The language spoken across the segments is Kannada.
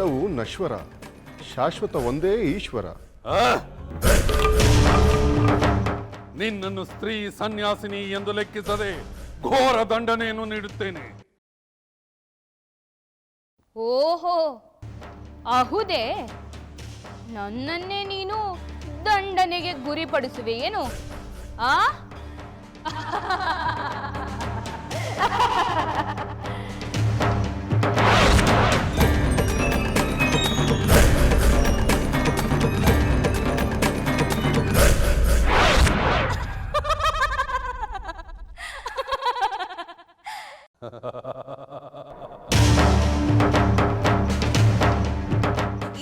ಎಲ್ಲವೂ ನಶ್ವರ, ಶಾಶ್ವತ ಒಂದೇ ಈಶ್ವರ. ನಿನ್ನನ್ನು ಸ್ತ್ರೀ ಸನ್ಯಾಸಿನಿ ಎಂದು ಲೆಕ್ಕಿಸದೆ ಘೋರ ದಂಡನೆಯನ್ನು ನೀಡುತ್ತೇನೆ. ಓಹೋ, ಅಹುದೇ, ನನ್ನನ್ನೇ ನೀನು ದಂಡನೆಗೆ ಗುರಿಪಡಿಸುವೆಯೇನು? ಆ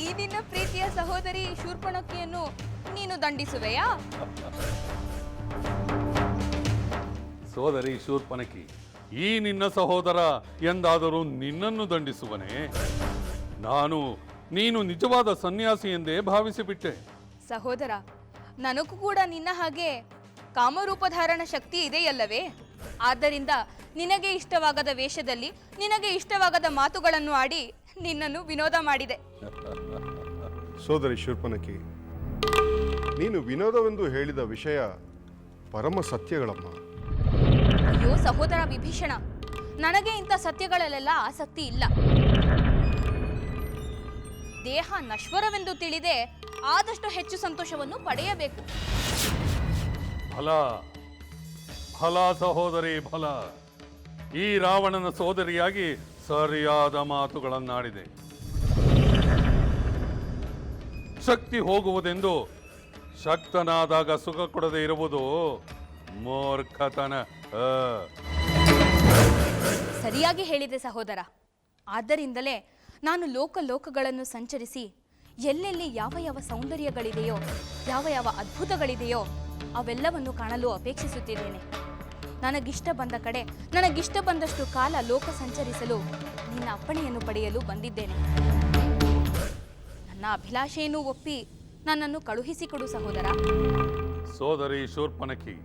ಈ ನಿನ್ನ ಪ್ರೀತಿಯ ಸಹೋದರಿ ಶೂರ್ಪಣಖಿಯನ್ನು ನೀನು ದಂಡಿಸುವೆಯಾ? ಸೋದರಿ ಶೂರ್ಪಣಖಿ, ಈ ನಿನ್ನ ಸಹೋದರ ಎಂದಾದರೂ ನಿನ್ನನ್ನು ದಂಡಿಸುವನೇ? ನೀನು ನಿಜವಾದ ಸನ್ಯಾಸಿ ಎಂದೇ ಭಾವಿಸಿಬಿಟ್ಟೆ. ಸಹೋದರ, ನನಗೂ ಕೂಡ ನಿನ್ನ ಹಾಗೆ ಕಾಮರೂಪಧಾರಣ ಶಕ್ತಿ ಇದೆಯಲ್ಲವೇ? ಆದ್ದರಿಂದ ನಿನಗೆ ಇಷ್ಟವಾಗದ ವೇಷದಲ್ಲಿ ನಿನಗೆ ಇಷ್ಟವಾಗದ ಮಾತುಗಳನ್ನು ಆಡಿ ನಿನ್ನನ್ನು ವಿನೋದ ಮಾಡಿದೆ. ಸೋದರಿ ಶೂರ್ಪಣಖಿ, ನೀನು ವಿನೋದವೆಂದು ಹೇಳಿದ ವಿಷಯ ಪರಮ ಸತ್ಯಗಳಮ್ಮ. ಅಯ್ಯೋ ಸಹೋದರ ವಿಭೀಷಣ, ನನಗೆ ಇಂಥ ಸತ್ಯಗಳಲ್ಲೆಲ್ಲ ಆಸಕ್ತಿ ಇಲ್ಲ. ದೇಹ ನಶ್ವರವೆಂದು ತಿಳಿದೆ ಆದಷ್ಟು ಹೆಚ್ಚು ಸಂತೋಷವನ್ನು ಪಡೆಯಬೇಕು. ಫಲ ಸಹೋದರಿ ಫಲ. ಈ ರಾವಣನ ಸೋದರಿಯಾಗಿ ಸರಿಯಾದ ಮಾತುಗಳನ್ನಾಡಿದೆ. ಶಕ್ತಿ ಹೋಗುವುದೆಂದು ಶಕ್ತನಾದಾಗ ಸುಖ ಕೊಡದೆ ಇರುವುದು ಮೂರ್ಖತನ. ಸರಿಯಾಗಿ ಹೇಳಿದೆ ಸಹೋದರ. ಆದ್ದರಿಂದಲೇ ನಾನು ಲೋಕಗಳನ್ನು ಸಂಚರಿಸಿ ಎಲ್ಲೆಲ್ಲಿ ಯಾವ ಯಾವ ಸೌಂದರ್ಯಗಳಿದೆಯೋ, ಯಾವ ಯಾವ ಅದ್ಭುತಗಳಿದೆಯೋ ಅವೆಲ್ಲವನ್ನು ಕಾಣಲು ಅಪೇಕ್ಷಿಸುತ್ತಿದ್ದೇನೆ. ನನಗಿಷ್ಟ ಬಂದ ಕಡೆ ನನಗಿಷ್ಟ ಬಂದಷ್ಟು ಕಾಲ ಲೋಕ ಸಂಚರಿಸಲು ನಿನ್ನ ಅಪ್ಪಣೆಯನ್ನು ಪಡೆಯಲು ಬಂದಿದ್ದೇನೆ. ನನ್ನ ಅಭಿಲಾಷೆಯನ್ನು ಒಪ್ಪಿ ನನ್ನನ್ನು ಕಳುಹಿಸಿಕೊಡು ಸಹೋದರ. ಸೋದರಿ ಶೂರ್ಪಣಖಿ,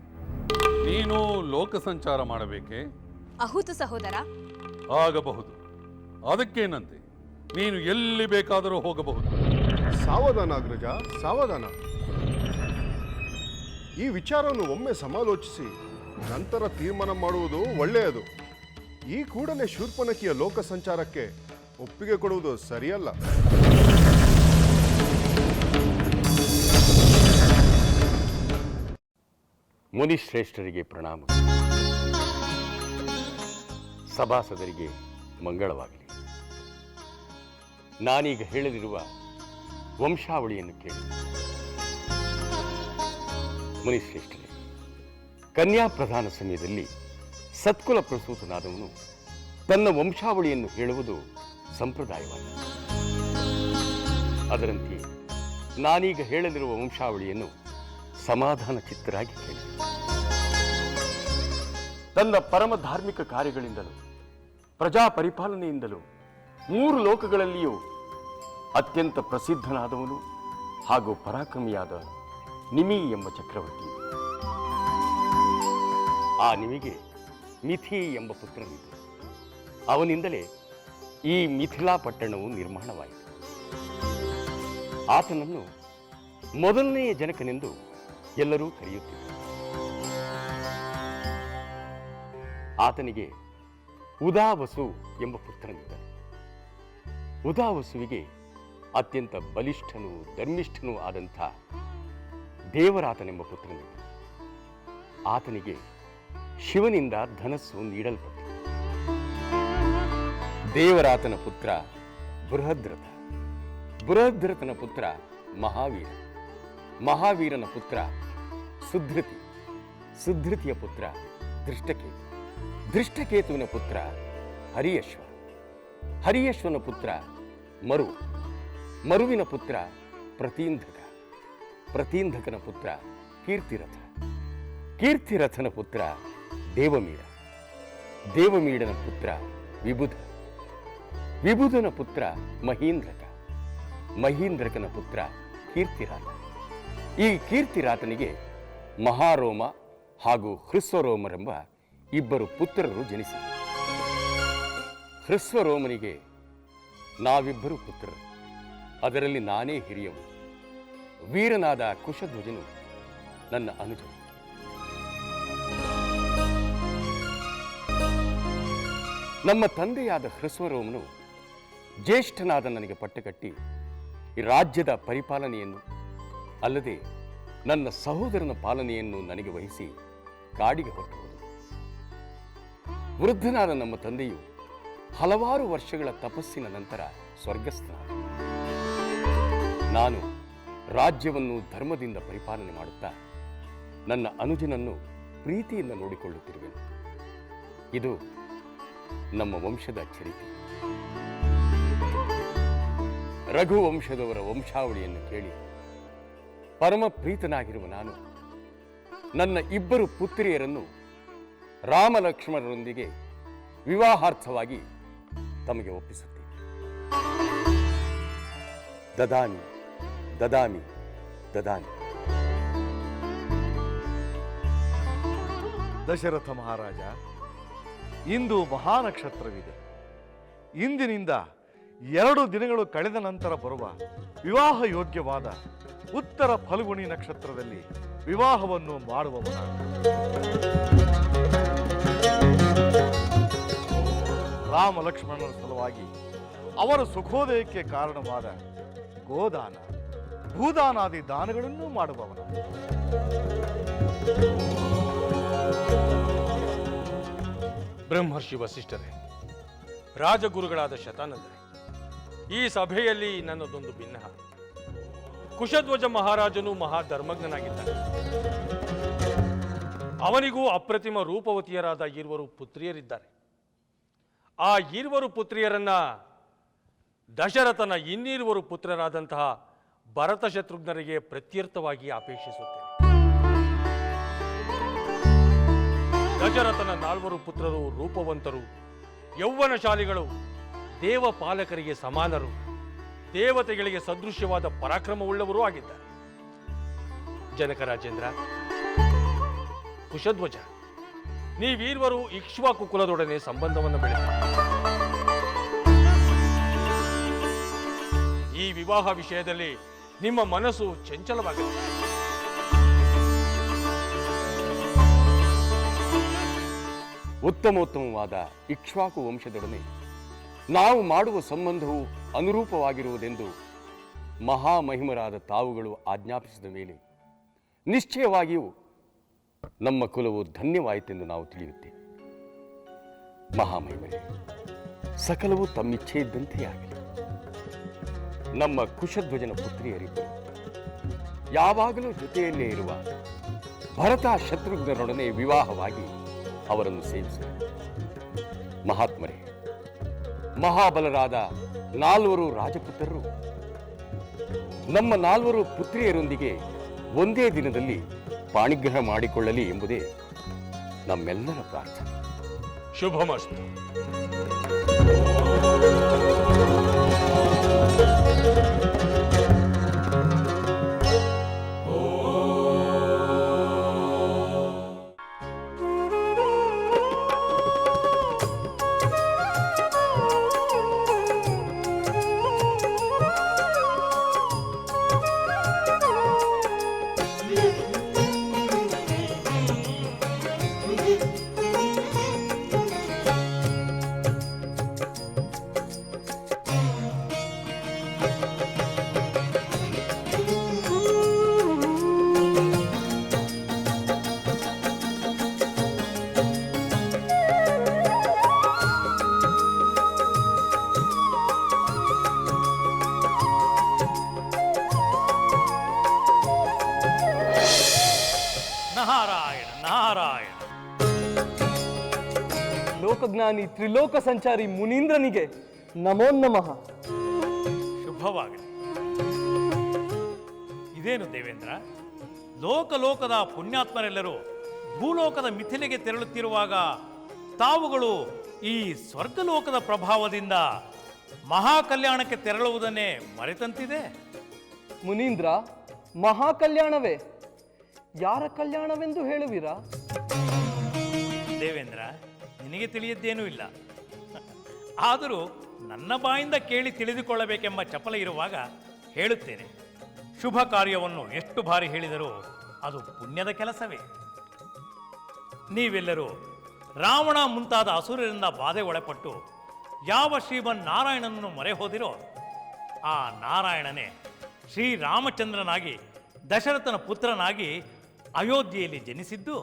ನೀನು ಲೋಕ ಸಂಚಾರ ಮಾಡಬೇಕೆ? ಹೌದು ಸಹೋದರ. ಆಗಬಹುದು, ಅದಕ್ಕೇನಂತೆ, ನೀನು ಎಲ್ಲಿ ಬೇಕಾದರೂ ಹೋಗಬಹುದು. ಸಾವಧಾನ ಅಗ್ರಜ, ಸಾವಧಾನ. ಈ ವಿಚಾರವನ್ನು ಒಮ್ಮೆ ಸಮಾಲೋಚಿಸಿ ನಂತರ ತೀರ್ಮಾನ ಮಾಡುವುದು ಒಳ್ಳೆಯದು. ಈ ಕೂಡಲೇ ಶೂರ್ಪಣಖಿಯ ಲೋಕ ಸಂಚಾರಕ್ಕೆ ಒಪ್ಪಿಗೆ ಕೊಡುವುದು ಸರಿಯಲ್ಲ. ಮುನಿಶ್ರೇಷ್ಠರಿಗೆ ಪ್ರಣಾಮ. ಸಭಾಸದರಿಗೆ ಮಂಗಳವಾಗಲಿ. ನಾನೀಗ ಹೇಳಲಿರುವ ವಂಶಾವಳಿಯನ್ನು ಕೇಳಿ. ಮುನಿಶ್ರೇಷ್ಠರೇ, ಕನ್ಯಾ ಪ್ರಧಾನ ಸಮಯದಲ್ಲಿ ಸತ್ಕುಲ ಪ್ರಸೂತನಾದವನು ತನ್ನ ವಂಶಾವಳಿಯನ್ನು ಹೇಳುವುದು ಸಂಪ್ರದಾಯವಾಗಿದೆ. ಅದರಂತೆ ನಾನೀಗ ಹೇಳಲಿರುವ ವಂಶಾವಳಿಯನ್ನು ಸಮಾಧಾನ ಚಿತ್ತರಾಗಿ ಕೇಳಿ. ತನ್ನ ಪರಮ ಧಾರ್ಮಿಕ ಕಾರ್ಯಗಳಿಂದಲೂ ಪ್ರಜಾ ಪರಿಪಾಲನೆಯಿಂದಲೂ 3 ಲೋಕಗಳಲ್ಲಿಯೂ ಅತ್ಯಂತ ಪ್ರಸಿದ್ಧನಾದವನು ಹಾಗೂ ಪರಾಕ್ರಮಿಯಾದ ನಿಮಿ ಎಂಬ ಚಕ್ರವರ್ತಿ. ಆ ನಿಮಿಗೆ ಮಿಥಿ ಎಂಬ ಪುತ್ರನಿದ್ದ. ಅವನಿಂದಲೇ ಈ ಮಿಥಿಲಾ ಪಟ್ಟಣವು ನಿರ್ಮಾಣವಾಯಿತು. ಆತನನ್ನು ಮೊದಲನೆಯ ಜನಕನೆಂದು ಎಲ್ಲರೂ ಕರೆಯುತ್ತಿದ್ದರು. ಆತನಿಗೆ ಉದಾವಸು ಎಂಬ ಪುತ್ರನಿದ್ದ. ಉದಾವಸುವಿಗೆ ಅತ್ಯಂತ ಬಲಿಷ್ಠನೂ ಧರ್ಮಿಷ್ಠನೂ ಆದಂಥ ದೇವರಾತನೆಂಬ ಪುತ್ರನಿದ್ದ. ಆತನಿಗೆ ಶಿವನಿಂದ ಧನಸ್ಸು ನೀಡಲ್ಪಟ್ಟಿತು. ದೇವರಾತನ ಪುತ್ರ ಬೃಹದ್ರಥ, ಬೃಹದ್ರಥನ ಪುತ್ರ ಮಹಾವೀರ, ಮಹಾವೀರನ ಪುತ್ರ ಸುಧೃತಿ, ಸುಧೃತಿಯ ಪುತ್ರ ದೃಷ್ಟಕೇತು, ದೃಷ್ಟಕೇತುವಿನ ಪುತ್ರ ಹರಿಯಶ್ವ, ಹರಿಯಶ್ವನ ಪುತ್ರ ಮರು, ಮರುವಿನ ಪುತ್ರ ಪ್ರತೀಂಧಕ, ಪ್ರತೀಂಧಕನ ಪುತ್ರ ಕೀರ್ತಿರಥ, ಕೀರ್ತಿರಥನ ಪುತ್ರ ದೇವಮೀಡ, ದೇವಮೀಡನ ಪುತ್ರ ವಿಬುಧ, ವಿಬುಧನ ಪುತ್ರ ಮಹೀಂದ್ರಕ, ಮಹೀಂದ್ರಕನ ಪುತ್ರ ಕೀರ್ತಿರಾತ. ಈ ಕೀರ್ತಿರಾತನಿಗೆ ಮಹಾರೋಮ ಹಾಗೂ ಹೃಸ್ವರೋಮರೆಂಬ ಇಬ್ಬರು ಪುತ್ರರು ಜನಿಸಿದರು. ಹೃಸ್ವರೋಮನಿಗೆ ನಾವಿಬ್ಬರು ಪುತ್ರರು, ಅದರಲ್ಲಿ ನಾನೇ ಹಿರಿಯವು. ವೀರನಾದ ಕುಶಧ್ವಜನು ನನ್ನ ಅನುಜನು. ನಮ್ಮ ತಂದೆಯಾದ ಹೃಸ್ವರೋಮನು ಜ್ಯೇಷ್ಠನಾದ ನನಗೆ ಪಟ್ಟಕಟ್ಟಿ ಈ ರಾಜ್ಯದ ಪರಿಪಾಲನೆಯನ್ನು ಅಲ್ಲದೆ ನನ್ನ ಸಹೋದರನ ಪಾಲನೆಯನ್ನು ನನಗೆ ವಹಿಸಿ ಕಾಡಿಗೆ ಹೊರಟು ಹೋದನು. ವೃದ್ಧನಾದ ನಮ್ಮ ತಂದೆಯು ಹಲವಾರು ವರ್ಷಗಳ ತಪಸ್ಸಿನ ನಂತರ ಸ್ವರ್ಗಸ್ಥನಾದ. ನಾನು ರಾಜ್ಯವನ್ನು ಧರ್ಮದಿಂದ ಪರಿಪಾಲನೆ ಮಾಡುತ್ತಾ ನನ್ನ ಅನುಜನನ್ನು ಪ್ರೀತಿಯಿಂದ ನೋಡಿಕೊಳ್ಳುತ್ತಿರುವೆನು. ಇದು ನಮ್ಮ ವಂಶದ ಚರಿತ್ರೆ. ರಘು ವಂಶದವರ ವಂಶಾವಳಿಯನ್ನು ಕೇಳಿ ಪರಮ ಪ್ರೀತನಾಗಿರುವ ನಾನು ನನ್ನ ಇಬ್ಬರು ಪುತ್ರಿಯರನ್ನು ರಾಮಲಕ್ಷ್ಮಣರೊಂದಿಗೆ ವಿವಾಹಾರ್ಥವಾಗಿ ತಮಗೆ ಒಪ್ಪಿಸುತ್ತೇನೆ. ದದಾಮಿ ದದಾಮಿ ದದಾಮಿ. ದಶರಥ ಮಹಾರಾಜ, ಇಂದು ಮಹಾನಕ್ಷತ್ರವಿದೆ. ಇಂದಿನಿಂದ 2 ದಿನಗಳು ಕಳೆದ ನಂತರ ಬರುವ ವಿವಾಹ ಯೋಗ್ಯವಾದ ಉತ್ತರ ಫಲ್ಗುಣಿ ನಕ್ಷತ್ರದಲ್ಲಿ ವಿವಾಹವನ್ನು ಮಾಡುವವನ. ರಾಮ ಲಕ್ಷ್ಮಣರ ಸಲುವಾಗಿ ಅವರ ಸುಖೋದಯಕ್ಕೆ ಕಾರಣವಾದ ಗೋದಾನ, ಭೂದಾನಾದಿ ದಾನಗಳನ್ನು ಮಾಡುವವನ. ಬ್ರಹ್ಮರ್ಷಿ ವಸಿಷ್ಠರೇ, ರಾಜಗುರುಗಳಾದ ಶತಾನಂದರೇ, ಈ ಸಭೆಯಲ್ಲಿ ನನ್ನದೊಂದು ಭಿನ್ನಹ. ಕುಶಧ್ವಜ ಮಹಾರಾಜನು ಮಹಾಧರ್ಮಜ್ಞನಾಗಿದ್ದಾನೆ. ಅವನಿಗೂ ಅಪ್ರತಿಮ ರೂಪವತಿಯರಾದ 2 ಪುತ್ರಿಯರಿದ್ದಾರೆ. ಆ 2 ಪುತ್ರಿಯರನ್ನ ದಶರಥನ 2 ಪುತ್ರರಾದಂತಹ ಭರತ ಶತ್ರುಘ್ನರಿಗೆ ಪ್ರತ್ಯರ್ಥವಾಗಿ ಅಪೇಕ್ಷಿಸುತ್ತೇನೆ. ದಶರಥನ 4 ಪುತ್ರರು ರೂಪವಂತರು, ಯೌವನಶಾಲಿಗಳು, ದೇವಪಾಲಕರಿಗೆ ಸಮಾನರು, ದೇವತೆಗಳಿಗೆ ಸದೃಶ್ಯವಾದ ಪರಾಕ್ರಮವುಳ್ಳವರೂ ಆಗಿದ್ದಾರೆ. ಜನಕರಾಜೇಂದ್ರ, ಕುಶಧ್ವಜ, ನೀವೀರ್ವರು ಇಕ್ಷ್ವಾಕು ಕುಲದೊಡನೆ ಸಂಬಂಧವನ್ನು ಬೆಳೆಸಿ ಈ ವಿವಾಹ ವಿಷಯದಲ್ಲಿ ನಿಮ್ಮ ಮನಸ್ಸು ಚಂಚಲವಾಗಿದೆ. ಉತ್ತಮೋತ್ತಮವಾದ ಇಕ್ಷ್ವಾಕು ವಂಶದೊಡನೆ ನಾವು ಮಾಡುವ ಸಂಬಂಧವು ಅನುರೂಪವಾಗಿರುವುದೆಂದು ಮಹಾಮಹಿಮರಾದ ತಾವುಗಳು ಆಜ್ಞಾಪಿಸಿದ ಮೇಲೆ ನಿಶ್ಚಯವಾಗಿಯೂ ನಮ್ಮ ಕುಲವು ಧನ್ಯವಾಯಿತೆಂದು ನಾವು ತಿಳಿಯುತ್ತೇವೆ. ಮಹಾಮಹಿಮರೇ, ಸಕಲವು ತಮ್ಮಿಚ್ಛೆ ಇದ್ದಂತೆಯೇ ಆಗಲಿ. ನಮ್ಮ ಕುಶಧ್ವಜನ ಪುತ್ರಿಯರಿಬ್ಬರು ಯಾವಾಗಲೂ ಜೊತೆಯಲ್ಲೇ ಇರುವ ಭರತ ಶತ್ರುಘ್ನರೊಡನೆ ವಿವಾಹವಾಗಿ ಅವರನ್ನು ಸೇವಿಸಿದರು. ಮಹಾತ್ಮರೇ, ಮಹಾಬಲರಾದ 4 ರಾಜಪುತ್ರರು ನಮ್ಮ 4 ಪುತ್ರಿಯರೊಂದಿಗೆ ಒಂದೇ ದಿನದಲ್ಲಿ ಪಾಣಿಗ್ರಹ ಮಾಡಿಕೊಳ್ಳಲಿ ಎಂಬುದೇ ನಮ್ಮೆಲ್ಲರ ಪ್ರಾರ್ಥನೆ. ಶುಭಮಸ್ತು. ನಾರಾಯಣ ನಾರಾಯಣ. ಲೋಕಜ್ಞಾನಿ ತ್ರಿಲೋಕ ಸಂಚಾರಿ ಮುನೀಂದ್ರನಿಗೆ ನಮೋ ನಮಃ. ಶುಭವಾಗಲಿ. ಇದೇನು ದೇವೇಂದ್ರ, ಲೋಕಲೋಕದ ಪುಣ್ಯಾತ್ಮರೆಲ್ಲರೂ ಭೂಲೋಕದ ಮಿಥಿಲೆಗೆ ತೆರಳುತ್ತಿರುವಾಗ ತಾವುಗಳು ಈ ಸ್ವರ್ಗಲೋಕದ ಪ್ರಭಾವದಿಂದ ಮಹಾಕಲ್ಯಾಣಕ್ಕೆ ತೆರಳುವುದನ್ನೇ ಮರೆತಂತಿದೆ. ಮುನೀಂದ್ರ, ಮಹಾಕಲ್ಯಾಣವೇ? ಯಾರ ಕಲ್ಯಾಣವೆಂದು ಹೇಳುವಿರಾ? ದೇವೇಂದ್ರ, ನಿನಗೆ ತಿಳಿಯದ್ದೇನೂ ಇಲ್ಲ. ಆದರೂ ನನ್ನ ಬಾಯಿಂದ ಕೇಳಿ ತಿಳಿದುಕೊಳ್ಳಬೇಕೆಂಬ ಚಪಲ ಇರುವಾಗ ಹೇಳುತ್ತೇನೆ. ಶುಭ ಕಾರ್ಯವನ್ನು ಎಷ್ಟು ಬಾರಿ ಹೇಳಿದರೂ ಅದು ಪುಣ್ಯದ ಕೆಲಸವೇ. ನೀವೆಲ್ಲರೂ ರಾವಣ ಮುಂತಾದ ಅಸುರರಿಂದ ಬಾಧೆ ಒಳಪಟ್ಟು ಯಾವ ಶ್ರೀಮನ್ನಾರಾಯಣನನ್ನು ಮೊರೆ ಹೋದಿರೋ ಆ ನಾರಾಯಣನೇ ಶ್ರೀರಾಮಚಂದ್ರನಾಗಿ ದಶರಥನ ಪುತ್ರನಾಗಿ ಅಯೋಧ್ಯೆಯಲ್ಲಿ ಜನಿಸಿದ್ದು,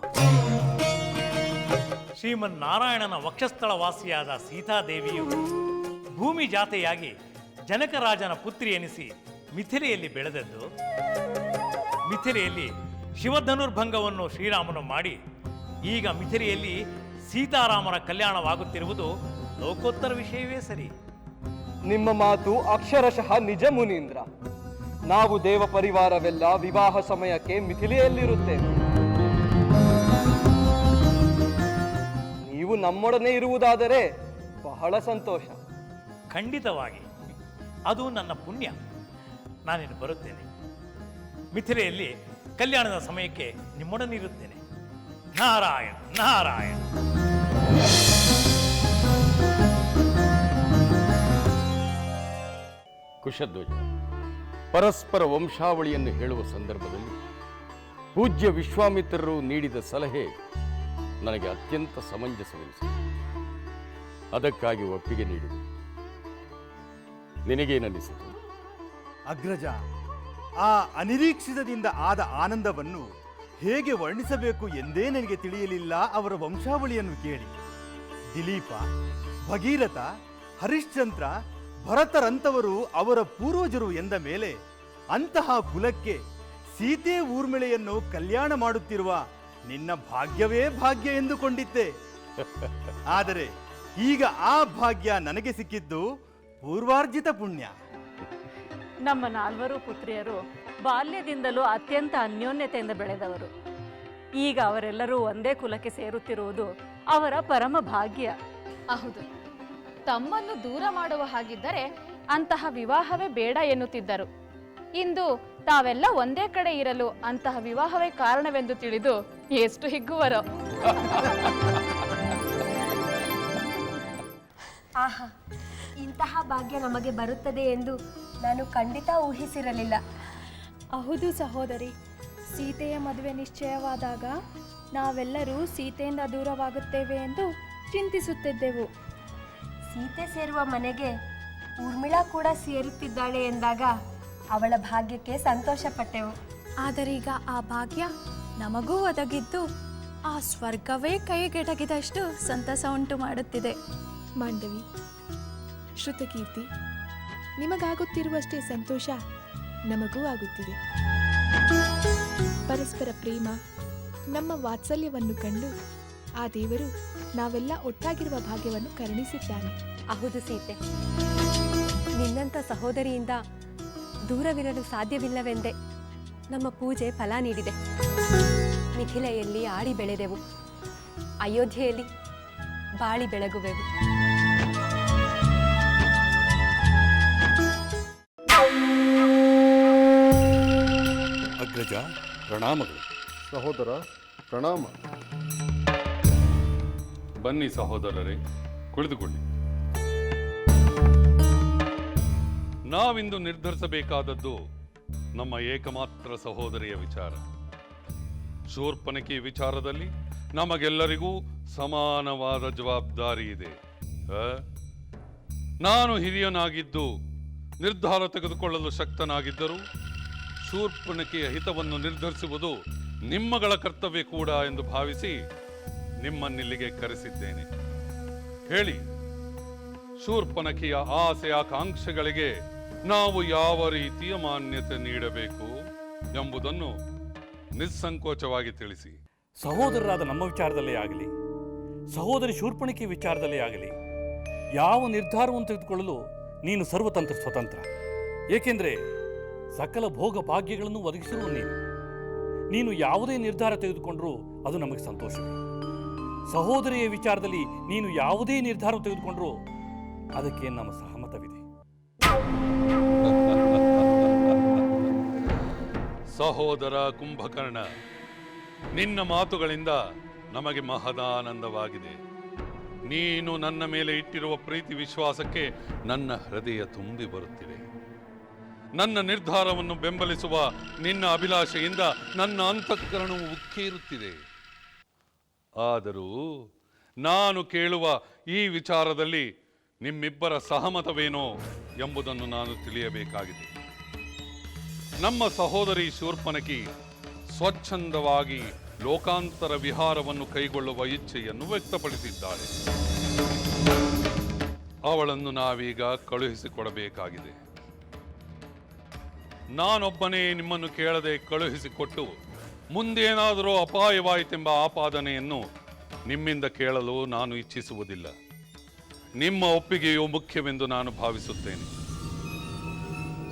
ಶ್ರೀಮನ್ನಾರಾಯಣನ ವಕ್ಷಸ್ಥಳ ವಾಸಿಯಾದ ಸೀತಾದೇವಿಯು ಭೂಮಿ ಜಾತೆಯಾಗಿ ಜನಕರಾಜನ ಪುತ್ರಿ ಎನಿಸಿ ಮಿಥಿಲೆಯಲ್ಲಿ ಬೆಳೆದದ್ದು, ಮಿಥಿಲೆಯಲ್ಲಿ ಶಿವಧನುರ್ಭಂಗವನ್ನು ಶ್ರೀರಾಮನು ಮಾಡಿ ಈಗ ಮಿಥಿಲೆಯಲ್ಲಿ ಸೀತಾರಾಮನ ಕಲ್ಯಾಣವಾಗುತ್ತಿರುವುದು ಲೋಕೋತ್ತರ ವಿಷಯವೇ ಸರಿ. ನಿಮ್ಮ ಮಾತು ಅಕ್ಷರಶಃ ನಿಜ ಮುನೀಂದ್ರ. ನಾವು ದೇವ ಪರಿವಾರವೆಲ್ಲ ವಿವಾಹ ಸಮಯಕ್ಕೆ ಮಿಥಿಲೆಯಲ್ಲಿರುತ್ತೇವೆ. ನೀವು ನಮ್ಮೊಡನೆ ಇರುವುದಾದರೆ ಬಹಳ ಸಂತೋಷ. ಖಂಡಿತವಾಗಿ ಅದು ನನ್ನ ಪುಣ್ಯ. ನಾನಿನ್ನು ಬರುತ್ತೇನೆ. ಮಿಥಿಲೆಯಲ್ಲಿ ಕಲ್ಯಾಣದ ಸಮಯಕ್ಕೆ ನಿಮ್ಮೊಡನೆ ಇರುತ್ತೇನೆ. ನಾರಾಯಣ ನಾರಾಯಣ. ಕುಶಧ್ವಜ, ಪರಸ್ಪರ ವಂಶಾವಳಿಯನ್ನು ಹೇಳುವ ಸಂದರ್ಭದಲ್ಲಿ ಪೂಜ್ಯ ವಿಶ್ವಾಮಿತ್ರರು ನೀಡಿದ ಸಲಹೆ ನನಗೆ ಅತ್ಯಂತ ಸಮಂಜಸವೆನಿಸಿತು. ಅದಕ್ಕಾಗಿ ಒಪ್ಪಿಗೆ ನೀಡಿದೆ. ನಿನಗೇನನ್ನಿಸಿತು? ಅಗ್ರಜ, ಆ ಅನಿರೀಕ್ಷಿತದಿಂದ ಆದ ಆನಂದವನ್ನು ಹೇಗೆ ವರ್ಣಿಸಬೇಕು ಎಂದೇ ನನಗೆ ತಿಳಿಯಲಿಲ್ಲ. ಅವರ ವಂಶಾವಳಿಯನ್ನು ಕೇಳಿ ದಿಲೀಪ, ಭಗೀರಥ, ಹರಿಶ್ಚಂದ್ರ, ಭರತರಂತವರು ಅವರ ಪೂರ್ವಜರು ಎಂದ ಮೇಲೆ ಅಂತಹ ಕುಲಕ್ಕೆ ಸೀತೆ ಊರ್ಮಿಳೆಯನ್ನು ಕಲ್ಯಾಣ ಮಾಡುತ್ತಿರುವ ನಿನ್ನ ಭಾಗ್ಯವೇ ಭಾಗ್ಯ ಎಂದುಕೊಂಡಿದ್ದೆ. ಆದರೆ ಈಗ ಆ ಭಾಗ್ಯ ನನಗೆ ಸಿಕ್ಕಿದ್ದು ಪೂರ್ವಾರ್ಜಿತ ಪುಣ್ಯ. ನಮ್ಮ 4 ಪುತ್ರಿಯರು ಬಾಲ್ಯದಿಂದಲೂ ಅತ್ಯಂತ ಅನ್ಯೋನ್ಯತೆಯಿಂದ ಬೆಳೆದವರು. ಈಗ ಅವರೆಲ್ಲರೂ ಒಂದೇ ಕುಲಕ್ಕೆ ಸೇರುತ್ತಿರುವುದು ಅವರ ಪರಮ ಭಾಗ್ಯ. ಹೌದು, ತಮ್ಮನ್ನು ದೂರ ಮಾಡುವ ಹಾಗಿದ್ದರೆ ಅಂತಹ ವಿವಾಹವೇ ಬೇಡ ಎನ್ನುತ್ತಿದ್ದರು. ಇಂದು ತಾವೆಲ್ಲ ಒಂದೇ ಕಡೆ ಇರಲು ಅಂತಹ ವಿವಾಹವೇ ಕಾರಣವೆಂದು ತಿಳಿದು ಎಷ್ಟು ಹಿಗ್ಗುವರೋ. ಆಹಾ, ಇಂತಹ ಭಾಗ್ಯ ನಮಗೆ ಬರುತ್ತದೆ ಎಂದು ನಾನು ಖಂಡಿತ ಊಹಿಸಿರಲಿಲ್ಲ. ಹೌದು ಸಹೋದರಿ, ಸೀತೆಯ ಮದುವೆ ನಿಶ್ಚಯವಾದಾಗ ನಾವೆಲ್ಲರೂ ಸೀತೆಯಿಂದ ದೂರವಾಗುತ್ತೇವೆ ಎಂದು ಚಿಂತಿಸುತ್ತಿದ್ದೆವು. ಸೀತೆ ಸೇರುವ ಮನೆಗೆ ಊರ್ಮಿಳಾ ಕೂಡ ಸೇರುತ್ತಿದ್ದಾಳೆ ಎಂದಾಗ ಅವಳ ಭಾಗ್ಯಕ್ಕೆ ಸಂತೋಷಪಟ್ಟೆವು. ಆದರೀಗ ಆ ಭಾಗ್ಯ ನಮಗೂ ಒದಗಿದ್ದು ಆ ಸ್ವರ್ಗವೇ ಕೈಗೆಟಕಿದಷ್ಟು ಸಂತಸ ಉಂಟು ಮಾಡುತ್ತಿದೆ. ಮಾಂಡವಿ, ಶ್ರುತಕೀರ್ತಿ, ನಿಮಗಾಗುತ್ತಿರುವಷ್ಟೇ ಸಂತೋಷ ನಮಗೂ ಆಗುತ್ತಿದೆ. ಪರಸ್ಪರ ಪ್ರೇಮ, ನಮ್ಮ ವಾತ್ಸಲ್ಯವನ್ನು ಕಂಡು ಆ ದೇವರು ನಾವೆಲ್ಲ ಒಟ್ಟಾಗಿರುವ ಭಾಗ್ಯವನ್ನು ಕರುಣಿಸಿದ್ದಾನೆ. ಹೌದು ಸೀತೆ, ನಿನ್ನಂಥ ಸಹೋದರಿಯಿಂದ ದೂರವಿರಲು ಸಾಧ್ಯವಿಲ್ಲವೆಂದೇ ನಮ್ಮ ಪೂಜೆ ಫಲ ನೀಡಿದೆ. ಮಿಥಿಲೆಯಲ್ಲಿ ಆಡಿ ಬೆಳೆದೆವು, ಅಯೋಧ್ಯೆಯಲ್ಲಿ ಬಾಳಿ ಬೆಳಗುವೆವು. ಅಗ್ರಜ, ಪ್ರಣಾಮಗಳು. ಸಹೋದರ ಪ್ರಣಾಮ. ಬನ್ನಿ ಸಹೋದರರೇ, ಕುಳಿತುಕೊಳ್ಳಿ. ನಾವಿಂದು ನಿರ್ಧರಿಸಬೇಕಾದದ್ದು ನಮ್ಮ ಏಕಮಾತ್ರ ಸಹೋದರಿಯ ವಿಚಾರ. ಶೂರ್ಪನಖಿ ವಿಚಾರದಲ್ಲಿ ನಮಗೆಲ್ಲರಿಗೂ ಸಮಾನವಾದ ಜವಾಬ್ದಾರಿ ಇದೆ. ನಾನು ಹಿರಿಯನಾಗಿದ್ದು ನಿರ್ಧಾರ ತೆಗೆದುಕೊಳ್ಳಲು ಶಕ್ತನಾಗಿದ್ದರೂ ಶೂರ್ಪನಖಿಯ ಹಿತವನ್ನು ನಿರ್ಧರಿಸುವುದು ನಿಮ್ಮಗಳ ಕರ್ತವ್ಯ ಕೂಡ ಎಂದು ಭಾವಿಸಿ ನಿಮ್ಮನ್ನಿಲ್ಲಿಗೆ ಕರೆಸಿದ್ದೇನೆ. ಹೇಳಿ, ಶೂರ್ಪನಖಿಯ ಆಸೆ ಆಕಾಂಕ್ಷೆಗಳಿಗೆ ನಾವು ಯಾವ ರೀತಿಯ ಮಾನ್ಯತೆ ನೀಡಬೇಕು ಎಂಬುದನ್ನು ನಿಸ್ಸಂಕೋಚವಾಗಿ ತಿಳಿಸಿ. ಸಹೋದರರಾದ ನಮ್ಮ ವಿಚಾರದಲ್ಲೇ ಆಗಲಿ, ಸಹೋದರಿ ಶೂರ್ಪಣಖಿ ವಿಚಾರದಲ್ಲೇ ಆಗಲಿ, ಯಾವ ನಿರ್ಧಾರವನ್ನು ತೆಗೆದುಕೊಳ್ಳಲು ನೀನು ಸರ್ವತಂತ್ರ ಸ್ವತಂತ್ರ. ಏಕೆಂದರೆ ಸಕಲ ಭೋಗ ಭಾಗ್ಯಗಳನ್ನು ಒದಗಿಸಿರುವ ನೀನು ಯಾವುದೇ ನಿರ್ಧಾರ ತೆಗೆದುಕೊಂಡರೂ ಅದು ನಮಗೆ ಸಂತೋಷವೇ. ಸಹೋದರಿಯ ವಿಚಾರದಲ್ಲಿ ನೀನು ಯಾವುದೇ ನಿರ್ಧಾರ ತೆಗೆದುಕೊಂಡರೂ ಅದಕ್ಕೆ ನಮ್ಮ ಸಹಮತವಿದೆ. ಸಹೋದರ ಕುಂಭಕರ್ಣ, ನಿನ್ನ ಮಾತುಗಳಿಂದ ನಮಗೆ ಮಹದಾನಂದವಾಗಿದೆ. ನೀನು ನನ್ನ ಮೇಲೆ ಇಟ್ಟಿರುವ ಪ್ರೀತಿ ವಿಶ್ವಾಸಕ್ಕೆ ನನ್ನ ಹೃದಯ ತುಂಬಿ ಬರುತ್ತಿದೆ. ನನ್ನ ನಿರ್ಧಾರವನ್ನು ಬೆಂಬಲಿಸುವ ನಿನ್ನ ಅಭಿಲಾಷೆಯಿಂದ ನನ್ನ ಅಂತಃಕರಣವು ಉಕ್ಕೇರುತ್ತಿದೆ. ಆದರೂ ನಾನು ಕೇಳುವ ಈ ವಿಚಾರದಲ್ಲಿ ನಿಮ್ಮಿಬ್ಬರ ಸಹಮತವೇನೋ ಎಂಬುದನ್ನು ನಾನು ತಿಳಿಯಬೇಕಾಗಿದೆ. ನಮ್ಮ ಸಹೋದರಿ ಶೂರ್ಪನಖಿ ಸ್ವಚ್ಛಂದವಾಗಿ ಲೋಕಾಂತರ ವಿಹಾರವನ್ನು ಕೈಗೊಳ್ಳುವ ಇಚ್ಛೆಯನ್ನು ವ್ಯಕ್ತಪಡಿಸಿದ್ದಾಳೆ. ಅವಳನ್ನು ನಾವೀಗ ಕಳುಹಿಸಿಕೊಡಬೇಕಾಗಿದೆ. ನಾನೊಬ್ಬನೇ ನಿಮ್ಮನ್ನು ಕೇಳದೆ ಕಳುಹಿಸಿಕೊಟ್ಟು ಮುಂದೇನಾದರೂ ಅಪಾಯವಾಯಿತೆಂಬ ಆಪಾದನೆಯನ್ನು ನಿಮ್ಮಿಂದ ಕೇಳಲು ನಾನು ಇಚ್ಛಿಸುವುದಿಲ್ಲ. ನಿಮ್ಮ ಒಪ್ಪಿಗೆಯು ಮುಖ್ಯವೆಂದು ನಾನು ಭಾವಿಸುತ್ತೇನೆ.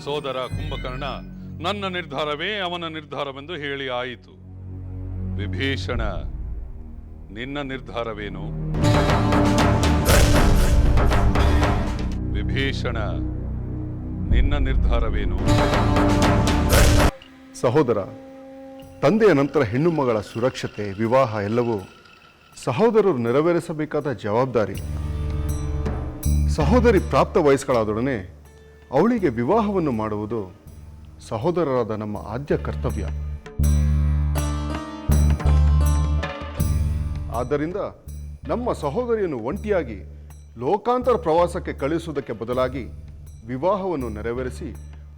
ಸೋದರ ಕುಂಭಕರ್ಣ, ನನ್ನ ನಿರ್ಧಾರವೇ ಅವನ ನಿರ್ಧಾರವೆಂದು ಹೇಳಿ ಆಯಿತು. ವಿಭೀಷಣ, ನಿನ್ನ ನಿರ್ಧಾರವೇನು? ವಿಭೀಷಣ, ನಿನ್ನ ನಿರ್ಧಾರವೇನು? ಸಹೋದರ, ತಂದೆಯ ನಂತರ ಹೆಣ್ಣು ಮಗಳ ಸುರಕ್ಷತೆ, ವಿವಾಹ ಎಲ್ಲವೂ ಸಹೋದರರು ನೆರವೇರಿಸಬೇಕಾದ ಜವಾಬ್ದಾರಿ. ಸಹೋದರಿ ಪ್ರಾಪ್ತ ವಯಸ್ಕಳಾದೊಡನೆ ಅವಳಿಗೆ ವಿವಾಹವನ್ನು ಮಾಡುವುದು ಸಹೋದರರಾದ ನಮ್ಮ ಆದ್ಯ ಕರ್ತವ್ಯ. ಆದ್ದರಿಂದ ನಮ್ಮ ಸಹೋದರಿಯನ್ನು ಒಂಟಿಯಾಗಿ ಲೋಕಾಂತರ ಪ್ರವಾಸಕ್ಕೆ ಕಳುಹಿಸುವುದಕ್ಕೆ ಬದಲಾಗಿ ವಿವಾಹವನ್ನು ನೆರವೇರಿಸಿ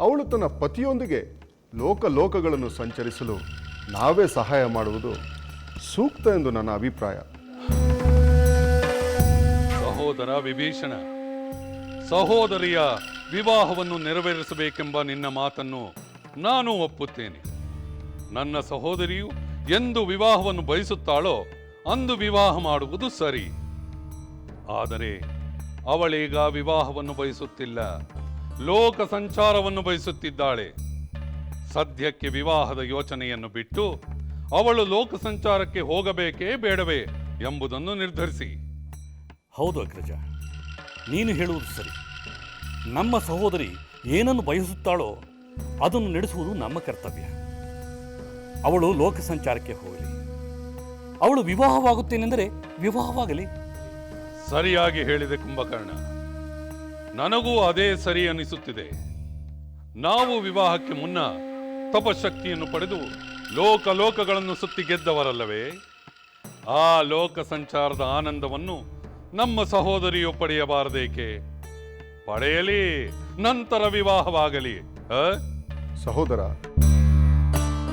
ಅವಳು ತನ್ನ ಪತಿಯೊಂದಿಗೆ ಲೋಕಗಳನ್ನು ಸಂಚರಿಸಲು ನಾವೇ ಸಹಾಯ ಮಾಡುವುದು ಸೂಕ್ತ ಎಂದು ನನ್ನ ಅಭಿಪ್ರಾಯ. ಸಹೋದರ ವಿಭೀಷಣ, ಸಹೋದರಿಯ ವಿವಾಹವನ್ನು ನೆರವೇರಿಸಬೇಕೆಂಬ ನಿನ್ನ ಮಾತನ್ನು ನಾನು ಒಪ್ಪುತ್ತೇನೆ. ನನ್ನ ಸಹೋದರಿಯು ಎಂದು ವಿವಾಹವನ್ನು ಬಯಸುತ್ತಾಳೋ ಅಂದು ವಿವಾಹ ಮಾಡುವುದು ಸರಿ. ಆದರೆ ಅವಳೀಗ ವಿವಾಹವನ್ನು ಬಯಸುತ್ತಿಲ್ಲ, ಲೋಕ ಸಂಚಾರವನ್ನು ಬಯಸುತ್ತಿದ್ದಾಳೆ. ಸದ್ಯಕ್ಕೆ ವಿವಾಹದ ಯೋಚನೆಯನ್ನು ಬಿಟ್ಟು ಅವಳು ಲೋಕ ಸಂಚಾರಕ್ಕೆ ಹೋಗಬೇಕೇ ಬೇಡವೇ ಎಂಬುದನ್ನು ನಿರ್ಧರಿಸಿ. ಹೌದು ಅಗ್ರಜ, ನೀನು ಹೇಳುವುದು ಸರಿ. ನಮ್ಮ ಸಹೋದರಿ ಏನನ್ನು ಬಯಸುತ್ತಾಳೋ ಅದನ್ನು ನಡೆಸುವುದು ನಮ್ಮ ಕರ್ತವ್ಯ. ಅವಳು ಲೋಕ ಸಂಚಾರಕ್ಕೆ ಹೋಗಲಿ, ಅವಳು ವಿವಾಹವಾಗುತ್ತೇನೆಂದರೆ ವಿವಾಹವಾಗಲಿ. ಸರಿಯಾಗಿ ಹೇಳಿದೆ ಕುಂಭಕರ್ಣ. ನನಗೂ ಅದೇ ಸರಿ ಅನಿಸುತ್ತಿದೆ. ನಾವು ವಿವಾಹಕ್ಕೆ ಮುನ್ನ ತಪಶಕ್ತಿಯನ್ನು ಪಡೆದು ಲೋಕಗಳನ್ನು ಸುತ್ತಿ ಗೆದ್ದವರಲ್ಲವೇ? ಆ ಲೋಕ ಸಂಚಾರದ ಆನಂದವನ್ನು ನಮ್ಮ ಸಹೋದರಿಯು ಪಡೆಯಬಾರದೇಕೆ? ಪಡೆಯಲಿ, ನಂತರ ವಿವಾಹವಾಗಲಿ. ಸಹೋದರ,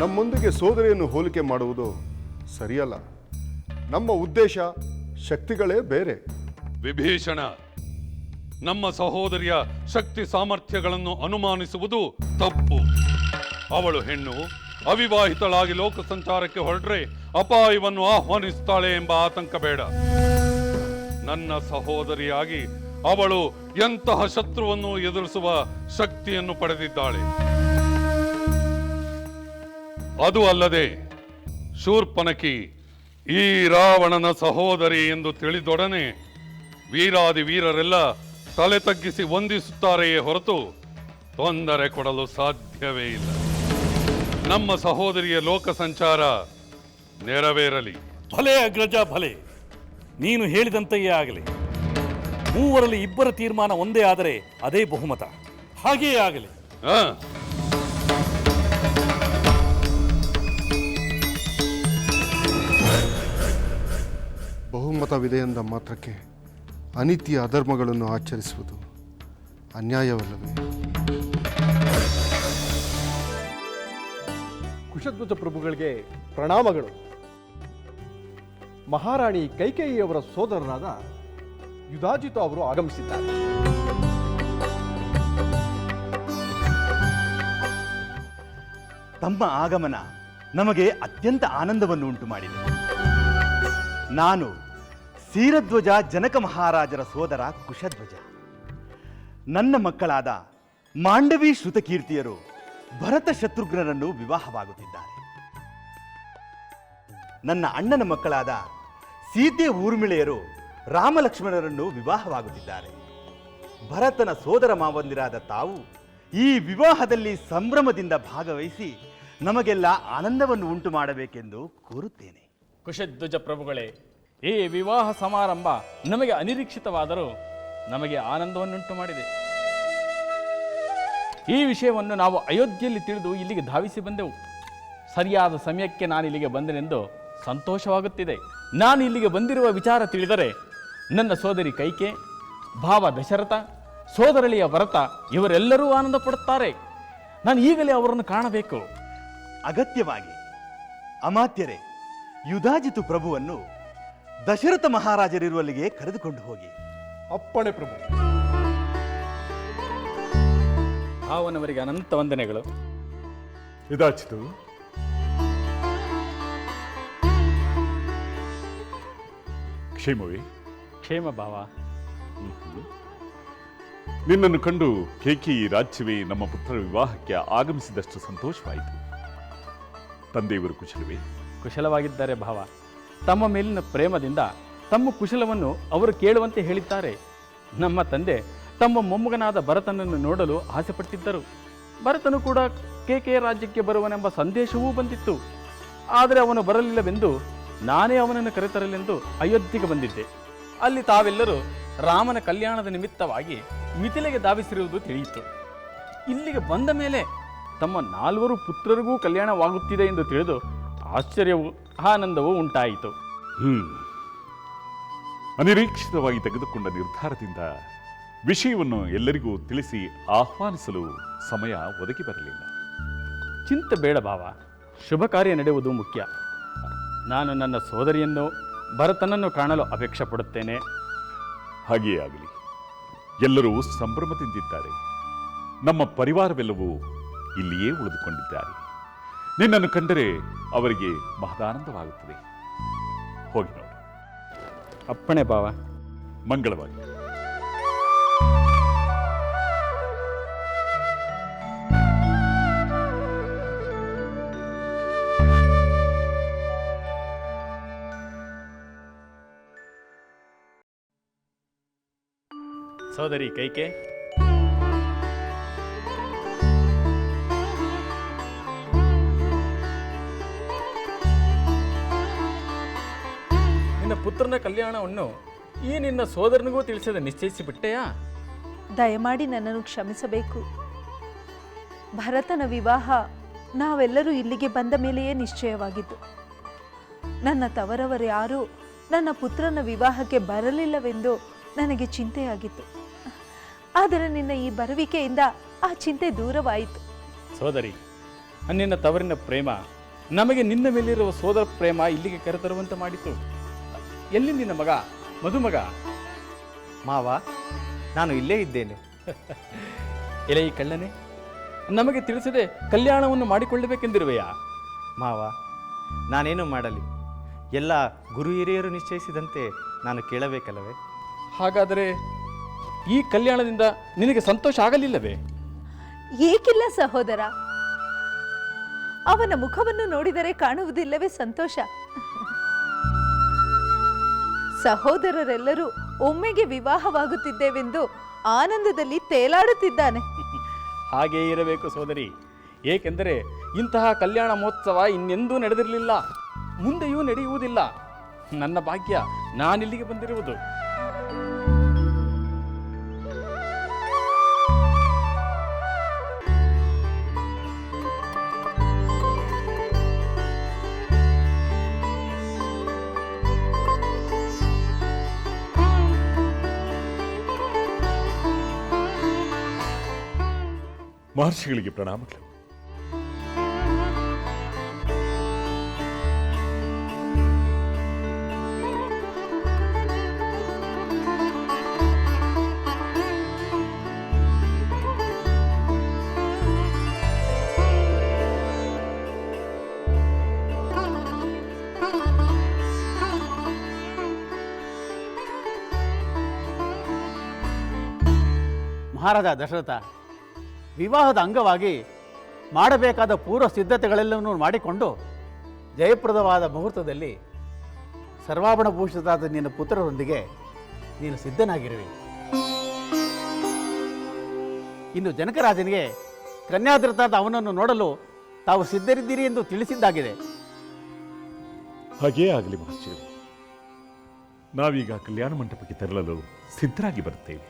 ನಮ್ಮೊಂದಿಗೆ ಸೋದರಿಯನ್ನು ಹೋಲಿಕೆ ಮಾಡುವುದು ಸರಿಯಲ್ಲ. ನಮ್ಮ ಉದ್ದೇಶ, ಶಕ್ತಿಗಳೇ ಬೇರೆ. ವಿಭೀಷಣ, ನಮ್ಮ ಸಹೋದರಿಯ ಶಕ್ತಿ ಸಾಮರ್ಥ್ಯಗಳನ್ನು ಅನುಮಾನಿಸುವುದು ತಪ್ಪು. ಅವಳು ಹೆಣ್ಣು, ಅವಿವಾಹಿತಳಾಗಿ ಲೋಕ ಸಂಚಾರಕ್ಕೆ ಹೊರಟ್ರೆ ಅಪಾಯವನ್ನು ಆಹ್ವಾನಿಸುತ್ತಾಳೆ ಎಂಬ ಆತಂಕ ಬೇಡ. ನನ್ನ ಸಹೋದರಿಯಾಗಿ ಅವಳು ಎಂತಹ ಶತ್ರುವನ್ನು ಎದುರಿಸುವ ಶಕ್ತಿಯನ್ನು ಪಡೆದಿದ್ದಾಳೆ. ಅದು ಅಲ್ಲದೆ ಶೂರ್ಪನಖಿ ಈ ರಾವಣನ ಸಹೋದರಿ ಎಂದು ತಿಳಿದೊಡನೆ ವೀರಾದಿ ವೀರರೆಲ್ಲ ತಲೆ ತಗ್ಗಿಸಿ ವಂದಿಸುತ್ತಾರೆಯೇ ಹೊರತು ತೊಂದರೆ ಕೊಡಲು ಸಾಧ್ಯವೇ ಇಲ್ಲ. ನಮ್ಮ ಸಹೋದರಿಯ ಲೋಕ ಸಂಚಾರ ನೆರವೇರಲಿ. ಭಲೆ ಅಗ್ರಜ, ಭಲೆ. ನೀನು ಹೇಳಿದಂತೆಯೇ ಆಗಲಿ. ಮೂವರಲ್ಲಿ ಇಬ್ಬರ ತೀರ್ಮಾನ ಒಂದೇ ಆದರೆ ಅದೇ ಬಹುಮತ. ಹಾಗೆಯೇ ಆಗಲಿ. ಬಹುಮತವಿದೆ ಎಂದ ಮಾತ್ರಕ್ಕೆ ಅನೀತಿಯ ಅಧರ್ಮಗಳನ್ನು ಆಚರಿಸುವುದು ಅನ್ಯಾಯವಲ್ಲವೇ? ಕುಶಧ್ವಜ ಪ್ರಭುಗಳಿಗೆ ಪ್ರಣಾಮಗಳು. ಮಹಾರಾಣಿ ಕೈಕೇಯಿಯವರ ಸೋದರರಾದ ಯುಧಾಜಿತ ಅವರು ಆಗಮಿಸಿದ್ದಾರೆ. ತಮ್ಮ ಆಗಮನ ನಮಗೆ ಅತ್ಯಂತ ಆನಂದವನ್ನು ಉಂಟು ಮಾಡಿದೆ. ನಾನು ಕ್ಷೀರಧ್ವಜ ಜನಕ ಮಹಾರಾಜರ ಸೋದರ ಕುಶಧ್ವಜ. ನನ್ನ ಮಕ್ಕಳಾದ ಮಾಂಡವಿ ಶ್ರುತಕೀರ್ತಿಯರು ಭರತ ಶತ್ರುಘ್ನರನ್ನು ವಿವಾಹವಾಗುತ್ತಿದ್ದಾರೆ. ನನ್ನ ಅಣ್ಣನ ಮಕ್ಕಳಾದ ಸೀತೆ ಊರ್ಮಿಳೆಯರು ರಾಮಲಕ್ಷ್ಮಣರನ್ನು ವಿವಾಹವಾಗುತ್ತಿದ್ದಾರೆ. ಭರತನ ಸೋದರ ಮಾವಂದಿರಾದ ತಾವು ಈ ವಿವಾಹದಲ್ಲಿ ಸಂಭ್ರಮದಿಂದ ಭಾಗವಹಿಸಿ ನಮಗೆಲ್ಲ ಆನಂದವನ್ನು ಉಂಟು ಮಾಡಬೇಕೆಂದು ಕೋರುತ್ತೇನೆ. ಕುಶಧ್ವಜ ಪ್ರಭುಗಳೇ, ಈ ವಿವಾಹ ಸಮಾರಂಭ ನಮಗೆ ಅನಿರೀಕ್ಷಿತವಾದರೂ ನಮಗೆ ಆನಂದವನ್ನುಂಟು ಮಾಡಿದೆ. ಈ ವಿಷಯವನ್ನು ನಾವು ಅಯೋಧ್ಯೆಯಲ್ಲಿ ತಿಳಿದು ಇಲ್ಲಿಗೆ ಧಾವಿಸಿ ಬಂದೆವು. ಸರಿಯಾದ ಸಮಯಕ್ಕೆ ನಾನು ಇಲ್ಲಿಗೆ ಬಂದೆನೆಂದು ಸಂತೋಷವಾಗುತ್ತಿದೆ. ನಾನು ಇಲ್ಲಿಗೆ ಬಂದಿರುವ ವಿಚಾರ ತಿಳಿದರೆ ನನ್ನ ಸೋದರಿ ಕೈಕೆ, ಭಾವ ದಶರಥ, ಸೋದರಳಿಯ ಭರತ ಇವರೆಲ್ಲರೂ ಆನಂದ ಪಡುತ್ತಾರೆ. ನಾನು ಈಗಲೇ ಅವರನ್ನು ಕಾಣಬೇಕು. ಅಗತ್ಯವಾಗಿ ಅಮಾತ್ಯರೇ, ಯುಧಾಜಿತು ಪ್ರಭುವನ್ನು ದಶರಥ ಮಹಾರಾಜರಿರುವಲ್ಲಿಗೆ ಕರೆದುಕೊಂಡು ಹೋಗಿ. ಅಪ್ಪಣೆ ಪ್ರಭು. ಭಾವನವರಿಗೆ ಅನಂತ ವಂದನೆಗಳು. ಇದಾಚಿತು. ಕ್ಷೇಮವೇ? ಕ್ಷೇಮ ಭಾವ. ನಿನ್ನನ್ನು ಕಂಡು ಕೇಕಿ ರಾಜ್ಯವೇ ನಮ್ಮ ಪುತ್ರರ ವಿವಾಹಕ್ಕೆ ಆಗಮಿಸಿದಷ್ಟು ಸಂತೋಷವಾಯಿತು. ತಂದೆಯವರು ಕುಶಲವೇ? ಕುಶಲವಾಗಿದ್ದಾರೆ ಭಾವ. ತಮ್ಮ ಮೇಲಿನ ಪ್ರೇಮದಿಂದ ತಮ್ಮ ಕುಶಲವನ್ನು ಅವರು ಕೇಳುವಂತೆ ಹೇಳಿದ್ದಾರೆ. ನಮ್ಮ ತಂದೆ ತಮ್ಮ ಮೊಮ್ಮಗನಾದ ಭರತನನ್ನು ನೋಡಲು ಆಸೆಪಟ್ಟಿದ್ದರು. ಭರತನು ಕೂಡ ಕೇಕೆ ರಾಜ್ಯಕ್ಕೆ ಬರುವನೆಂಬ ಸಂದೇಶವೂ ಬಂದಿತ್ತು. ಆದರೆ ಅವನು ಬರಲಿಲ್ಲವೆಂದು ನಾನೇ ಅವನನ್ನು ಕರೆತರಲೆಂದು ಅಯೋಧ್ಯೆಗೆ ಬಂದಿದ್ದೆ. ಅಲ್ಲಿ ತಾವೆಲ್ಲರೂ ರಾಮನ ಕಲ್ಯಾಣದ ನಿಮಿತ್ತವಾಗಿ ಮಿಥಿಲೆಗೆ ಧಾವಿಸಿರುವುದು ತಿಳಿಯಿತು. ಇಲ್ಲಿಗೆ ಬಂದ ಮೇಲೆ ತಮ್ಮ 4 ಪುತ್ರರಿಗೂ ಕಲ್ಯಾಣವಾಗುತ್ತಿದೆ ಎಂದು ತಿಳಿದು ಆಶ್ಚರ್ಯವೂ ಆನಂದವೂ ಉಂಟಾಯಿತು. ಅನಿರೀಕ್ಷಿತವಾಗಿ ತೆಗೆದುಕೊಂಡ ನಿರ್ಧಾರದಿಂದ ವಿಷಯವನ್ನು ಎಲ್ಲರಿಗೂ ತಿಳಿಸಿ ಆಹ್ವಾನಿಸಲು ಸಮಯ ಒದಗಿ ಬರಲಿಲ್ಲ. ಚಿಂತೆ ಬೇಡ ಭಾವ, ಶುಭ ಕಾರ್ಯ ನಡೆಯುವುದು ಮುಖ್ಯ. ನಾನು ನನ್ನ ಸೋದರಿಯನ್ನು ಭರತನನ್ನು ಕಾಣಲು ಅಪೇಕ್ಷೆ ಪಡುತ್ತೇನೆ. ಹಾಗೆಯೇ ಆಗಲಿ. ಎಲ್ಲರೂ ಸಂಭ್ರಮದಿಂದಿದ್ದಾರೆ. ನಮ್ಮ ಪರಿವಾರವೆಲ್ಲವೂ ಇಲ್ಲಿಯೇ ಉಳಿದುಕೊಂಡಿದ್ದಾರೆ. ನಿನ್ನನ್ನು ಕಂಡರೆ ಅವರಿಗೆ ಮಹದಾನಂದವಾಗುತ್ತದೆ. ಹೋಗಿ ನೋಡಿ. ಅಪ್ಪಣೆ ಭಾವ. ಮಂಗಳವಾಗಿ. ಸೋದರಿ ಕೈಕೆ, ನಿನ್ನ ಪುತ್ರನ ಕಲ್ಯಾಣವನ್ನು ಈ ನಿನ್ನ ಸೋದರನಿಗೂ ತಿಳಿಸದೆ ನಿಶ್ಚಯಿಸಿಬಿಟ್ಟೆಯಾ? ದಯಮಾಡಿ ನನ್ನನ್ನು ಕ್ಷಮಿಸಬೇಕು. ಭರತನ ವಿವಾಹ ನಾವೆಲ್ಲರೂ ಇಲ್ಲಿಗೆ ಬಂದ ಮೇಲೆಯೇ ನಿಶ್ಚಯವಾಗಿತ್ತು. ನನ್ನ ತವರವರು ಯಾರೂ ನನ್ನ ಪುತ್ರನ ವಿವಾಹಕ್ಕೆ ಬರಲಿಲ್ಲವೆಂದು ನನಗೆ ಚಿಂತೆಯಾಗಿತ್ತು. ಆದರೆ ನಿನ್ನ ಈ ಬರುವಿಕೆಯಿಂದ ಆ ಚಿಂತೆ ದೂರವಾಯಿತು. ಸೋದರಿ, ನಿನ್ನ ತವರಿನ ಪ್ರೇಮ ನಮಗೆ ನಿನ್ನ ಮೇಲಿರುವ ಸೋದರ ಪ್ರೇಮ ಇಲ್ಲಿಗೆ ಕರೆತರುವಂತೆ ಮಾಡಿತು. ಎಲ್ಲಿ ನಿನ್ನ ಮಗ ಮಧುಮಗ? ಮಾವ, ನಾನು ಇಲ್ಲೇ ಇದ್ದೇನೆ. ಎಲೆ ಈ ಕಳ್ಳನೆ, ನಮಗೆ ತಿಳಿಸದೆ ಕಲ್ಯಾಣವನ್ನು ಮಾಡಿಕೊಳ್ಳಬೇಕೆಂದಿರುವೆಯಾ? ಮಾವ, ನಾನೇನು ಮಾಡಲಿ? ಎಲ್ಲ ಗುರು ಹಿರಿಯರು ನಿಶ್ಚಯಿಸಿದಂತೆ ನಾನು ಕೇಳಬೇಕಲ್ಲವೇ? ಹಾಗಾದರೆ ಈ ಕಲ್ಯಾಣದಿಂದ ನಿನಗೆ ಸಂತೋಷ ಆಗಲಿಲ್ಲವೇ? ಏಕಿಲ್ಲ ಸಹೋದರ, ಅವನ ಮುಖವನ್ನು ನೋಡಿದರೆ ಕಾಣುವುದಿಲ್ಲವೇ ಸಂತೋಷ? ಸಹೋದರರೆಲ್ಲರೂ ಒಮ್ಮೆಗೆ ವಿವಾಹವಾಗುತ್ತಿದ್ದೇವೆಂದು ಆನಂದದಲ್ಲಿ ತೇಲಾಡುತ್ತಿದ್ದಾನೆ. ಹಾಗೇ ಇರಬೇಕು ಸೋದರಿ. ಏಕೆಂದರೆ ಇಂತಹ ಕಲ್ಯಾಣ ಮಹೋತ್ಸವ ಇನ್ನೆಂದೂ ನಡೆದಿರಲಿಲ್ಲ, ಮುಂದೆಯೂ ನಡೆಯುವುದಿಲ್ಲ. ನನ್ನ ಭಾಗ್ಯ ನಾನಿಲ್ಲಿಗೆ ಬಂದಿರುವುದು. ಮಹರ್ಷಿಗಳಿಗೆ ಪ್ರಣಾಮಗಳು. ಮಹಾರಾಜ ದಶರಥ, ವಿವಾಹದ ಅಂಗವಾಗಿ ಮಾಡಬೇಕಾದ ಪೂರ್ವ ಸಿದ್ಧತೆಗಳೆಲ್ಲವನ್ನೂ ಮಾಡಿಕೊಂಡು ಜಯಪ್ರದವಾದ ಮುಹೂರ್ತದಲ್ಲಿ ಸರ್ವಾಭರಣಭೂಷಿತಾದ ನಿನ್ನ ಪುತ್ರರೊಂದಿಗೆ ನೀನು ಸಿದ್ಧನಾಗಿರುವೆ. ಇನ್ನು ಜನಕರಾಜನಿಗೆ ಕನ್ಯಾದೃತಾದ ಅವನನ್ನು ನೋಡಲು ತಾವು ಸಿದ್ಧರಿದ್ದೀರಿ ಎಂದು ತಿಳಿಸಿದ್ದಾಗಿದೆ. ಹಾಗೇ ಆಗಲಿ ಮಹರ್ಷಿಗಳು. ನಾವೀಗ ಕಲ್ಯಾಣ ಮಂಟಪಕ್ಕೆ ತೆರಳಲು ಸಿದ್ಧರಾಗಿ ಬರುತ್ತೇವೆ.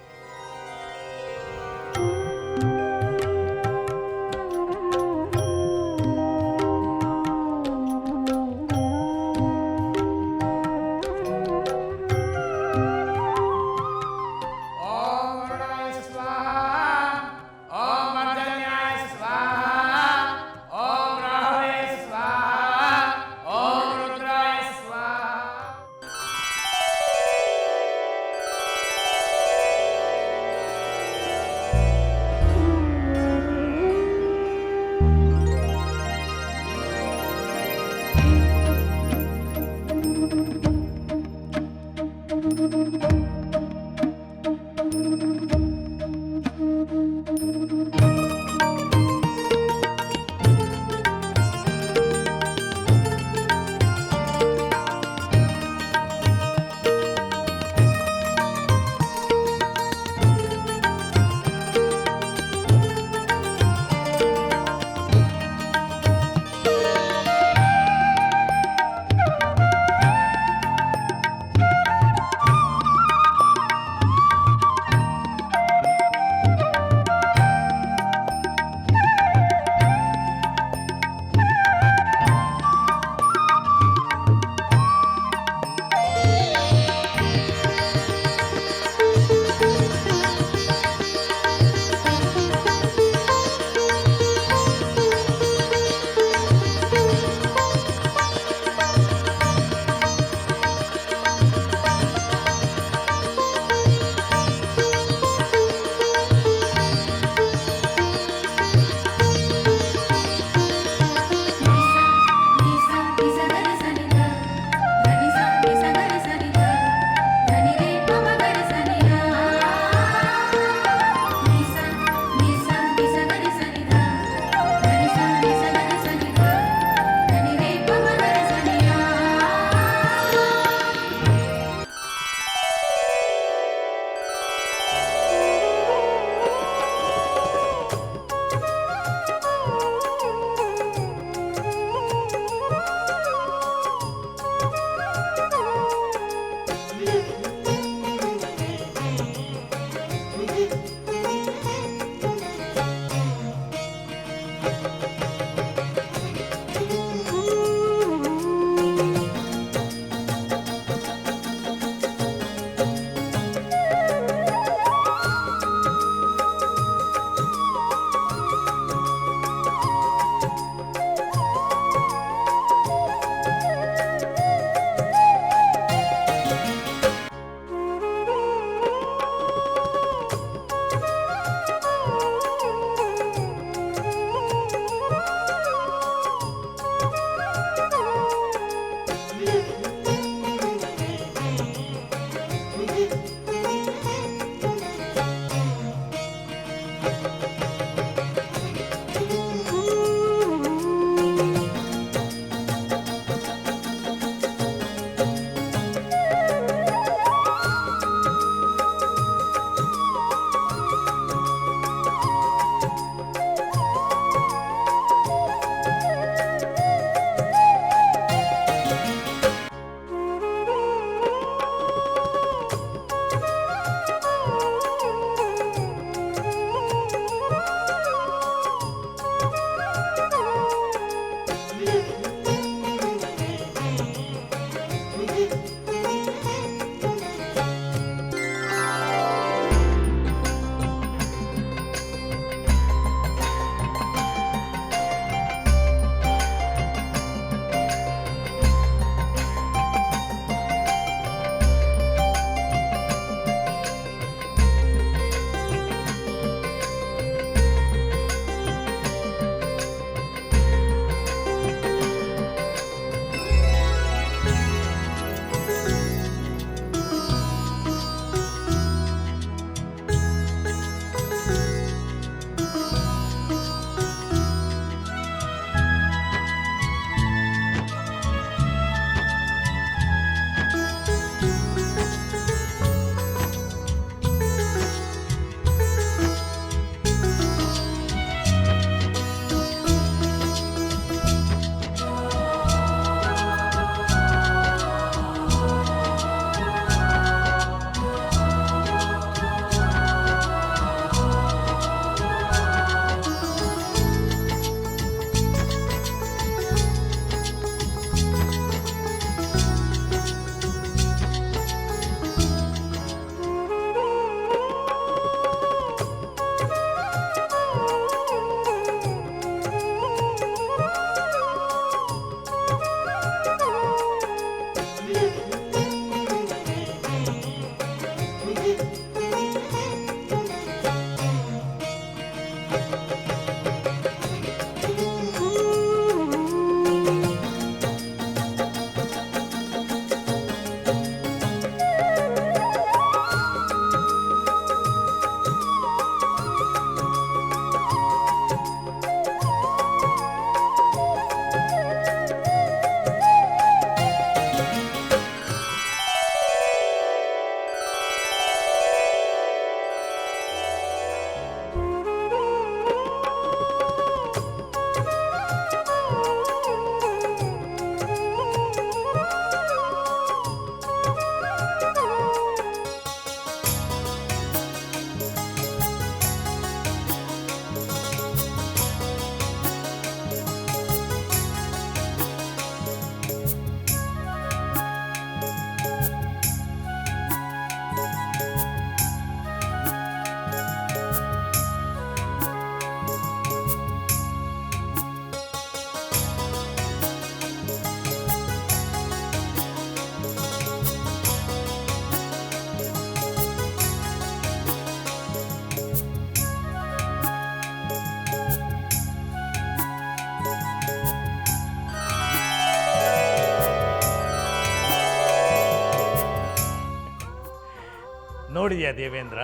ನೋಡಿದೆಯಾ ದೇವೇಂದ್ರ,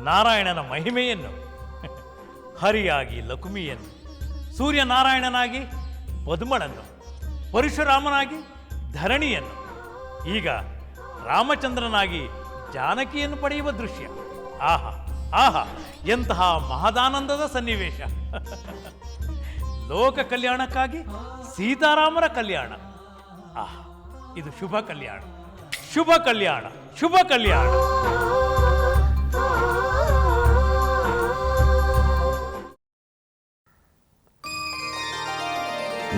ನಾರಾಯಣನ ಮಹಿಮೆಯನ್ನು? ಹರಿಯಾಗಿ ಲಕ್ಷ್ಮಿಯನ್ನು, ಸೂರ್ಯನಾರಾಯಣನಾಗಿ ಪದ್ಮಳನ್ನು, ಪರಶುರಾಮನಾಗಿ ಧರಣಿಯನ್ನು, ಈಗ ರಾಮಚಂದ್ರನಾಗಿ ಜಾನಕಿಯನ್ನು ಪಡೆಯುವ ದೃಶ್ಯ. ಆಹಾ ಆಹಾ, ಎಂತಹ ಮಹದಾನಂದದ ಸನ್ನಿವೇಶ! ಲೋಕ ಕಲ್ಯಾಣಕ್ಕಾಗಿ ಸೀತಾರಾಮರ ಕಲ್ಯಾಣ. ಆಹಾ, ಇದು ಶುಭ ಕಲ್ಯಾಣ, ಶುಭ ಕಲ್ಯಾಣ, ಶುಭ ಕಲ್ಯಾಣ.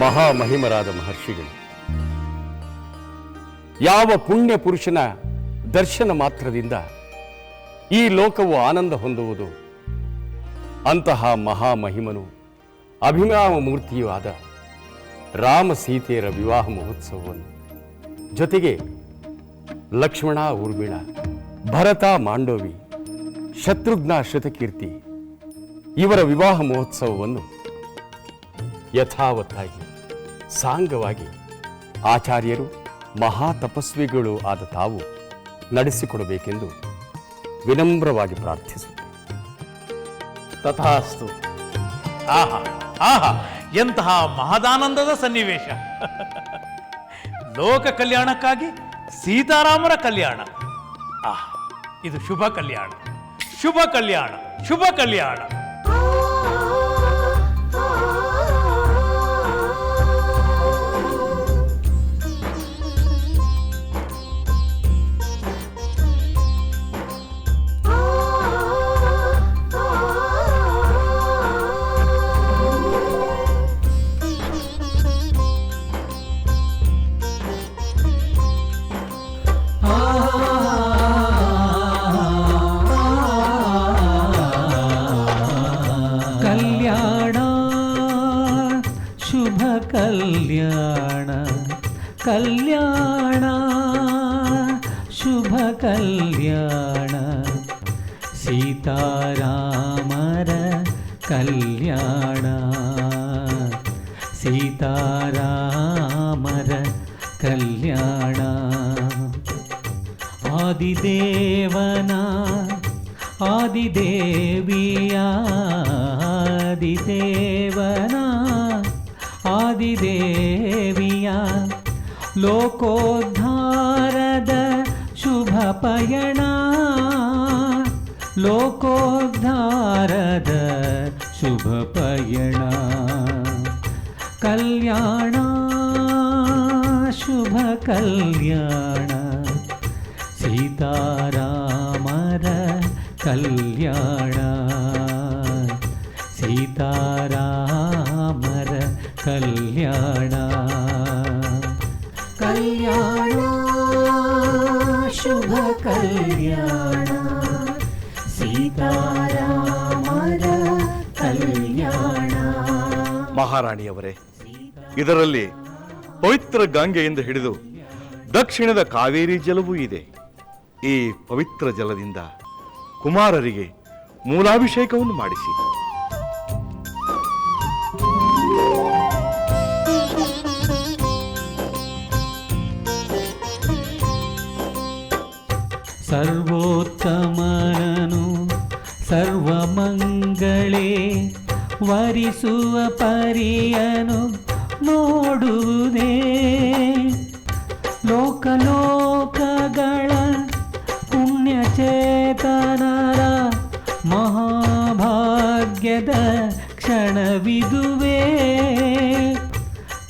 ಮಹಾಮಹಿಮರಾದ ಮಹರ್ಷಿಗಳು ಯಾವ ಪುಣ್ಯ ಪುರುಷನ ದರ್ಶನ ಮಾತ್ರದಿಂದ ಈ ಲೋಕವು ಆನಂದ ಹೊಂದುವುದು, ಅಂತಹ ಮಹಾಮಹಿಮನು ಅಭಿನವ ಮೂರ್ತಿಯೂ ಆದ ರಾಮ ಸೀತೆಯರ ವಿವಾಹ ಮಹೋತ್ಸವವನ್ನು, ಜೊತೆಗೆ ಲಕ್ಷ್ಮಣ ಊರ್ಮಿಳ, ಭರತ ಮಾಂಡವಿ, ಶತ್ರುಘ್ನ ಶತಕೀರ್ತಿ ಇವರ ವಿವಾಹ ಮಹೋತ್ಸವವನ್ನು ಯಥಾವತ್ತಾಗಿ ಸಾಂಗವಾಗಿ ಆಚಾರ್ಯರು ಮಹಾತಪಸ್ವಿಗಳು ಆದ ತಾವು ನಡೆಸಿಕೊಡಬೇಕೆಂದು ವಿನಮ್ರವಾಗಿ ಪ್ರಾರ್ಥಿಸುತ್ತೇನೆ. ತಥಾಸ್ತು. ಆಹಾ ಆಹಾ, ಎಂತಹ ಮಹದಾನಂದದ ಸನ್ನಿವೇಶ! ಲೋಕ ಕಲ್ಯಾಣಕ್ಕಾಗಿ ಸೀತಾರಾಮರ ಕಲ್ಯಾಣ. ಆಹಾ, ಇದು ಶುಭ ಕಲ್ಯಾಣ, ಶುಭ ಕಲ್ಯಾಣ, ಶುಭ ಕಲ್ಯಾಣ. ಕಲ್ಯಾಣ ಕಲ್ಯಾಣ ಶುಭ ಕಲ್ಯಾಣ ಸೀತಾರಾಮರ ಕಲ್ಯಾಣ ಸೀತಾರಾಮರ ಕಲ್ಯಾಣ ಆದಿದೇವನ ಆದಿದೇವಿಯ ಆದಿದೇವನ ಆದಿದೇವಿಯ ಲೋಕೋದ್ಧಾರದ ಶುಭ ಪಯಣ ಲೋಕೋದ್ಧಾರದ ಶುಭ ಪಯಣ ಕಲ್ಯಾಣ ಶುಭ ಕಲ್ಯಾಣ ಸೀತಾರಾಮರ ಕಲ್ಯಾಣ ಸೀತಾರಾಮರ ಕಲ್ಯಾಣ ಕಲ್ಯಾಣ ಶುಭ ಕಲ್ಯಾಣ ಸೀತಾರಾಮರ ಕಲ್ಯಾಣ. ಮಹಾರಾಣಿಯವರೇ, ಇದರಲ್ಲಿ ಪವಿತ್ರ ಗಂಗೆಯಿಂದ ಹಿಡಿದು ದಕ್ಷಿಣದ ಕಾವೇರಿ ಜಲವೂ ಇದೆ. ಈ ಪವಿತ್ರ ಜಲದಿಂದ ಕುಮಾರರಿಗೆ ಮೂಲಾಭಿಷೇಕವನ್ನು ಮಾಡಿಸಿ. ಸರ್ವೋತ್ತಮನನು ಸರ್ವಮಂಗಳೇ ವರಿಸುವ ಪರಿಯನು ನೋಡುವುದೇ ಲೋಕಲೋಕಗಳ ಪುಣ್ಯಚೇತನರ ಮಹಾಭಾಗ್ಯದ ಕ್ಷಣವಿದುವೇ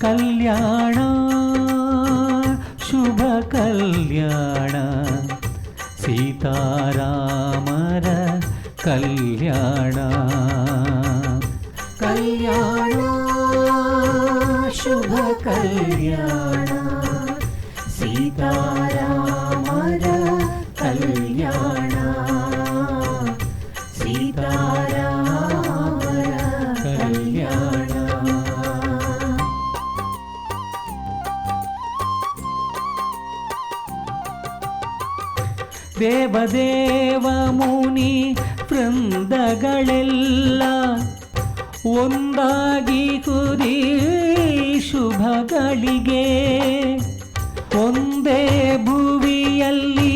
ಕಲ್ಯಾಣ ಶುಭ ಕಲ್ಯಾಣ ಸೀತಾರಾಮರ ಕಲ್ಯಾಣ ಕಲ್ಯಾಣ ಶುಭ ಕಲ್ಯಾಣ ಸೀತಾರಾಮರ ಕಲ್ಯಾಣ ಸೀತಾರಾಮರ ಕಲ್ಯಾಣ. ದೇವದೇವ ಮುನಿ ವೃಂದಗಳೆಲ್ಲ ಒಂದಾಗಿ ಕುರಿ ಶುಭಗಳಿಗೆ ಒಂದೇ ಭುವಿಯಲ್ಲಿ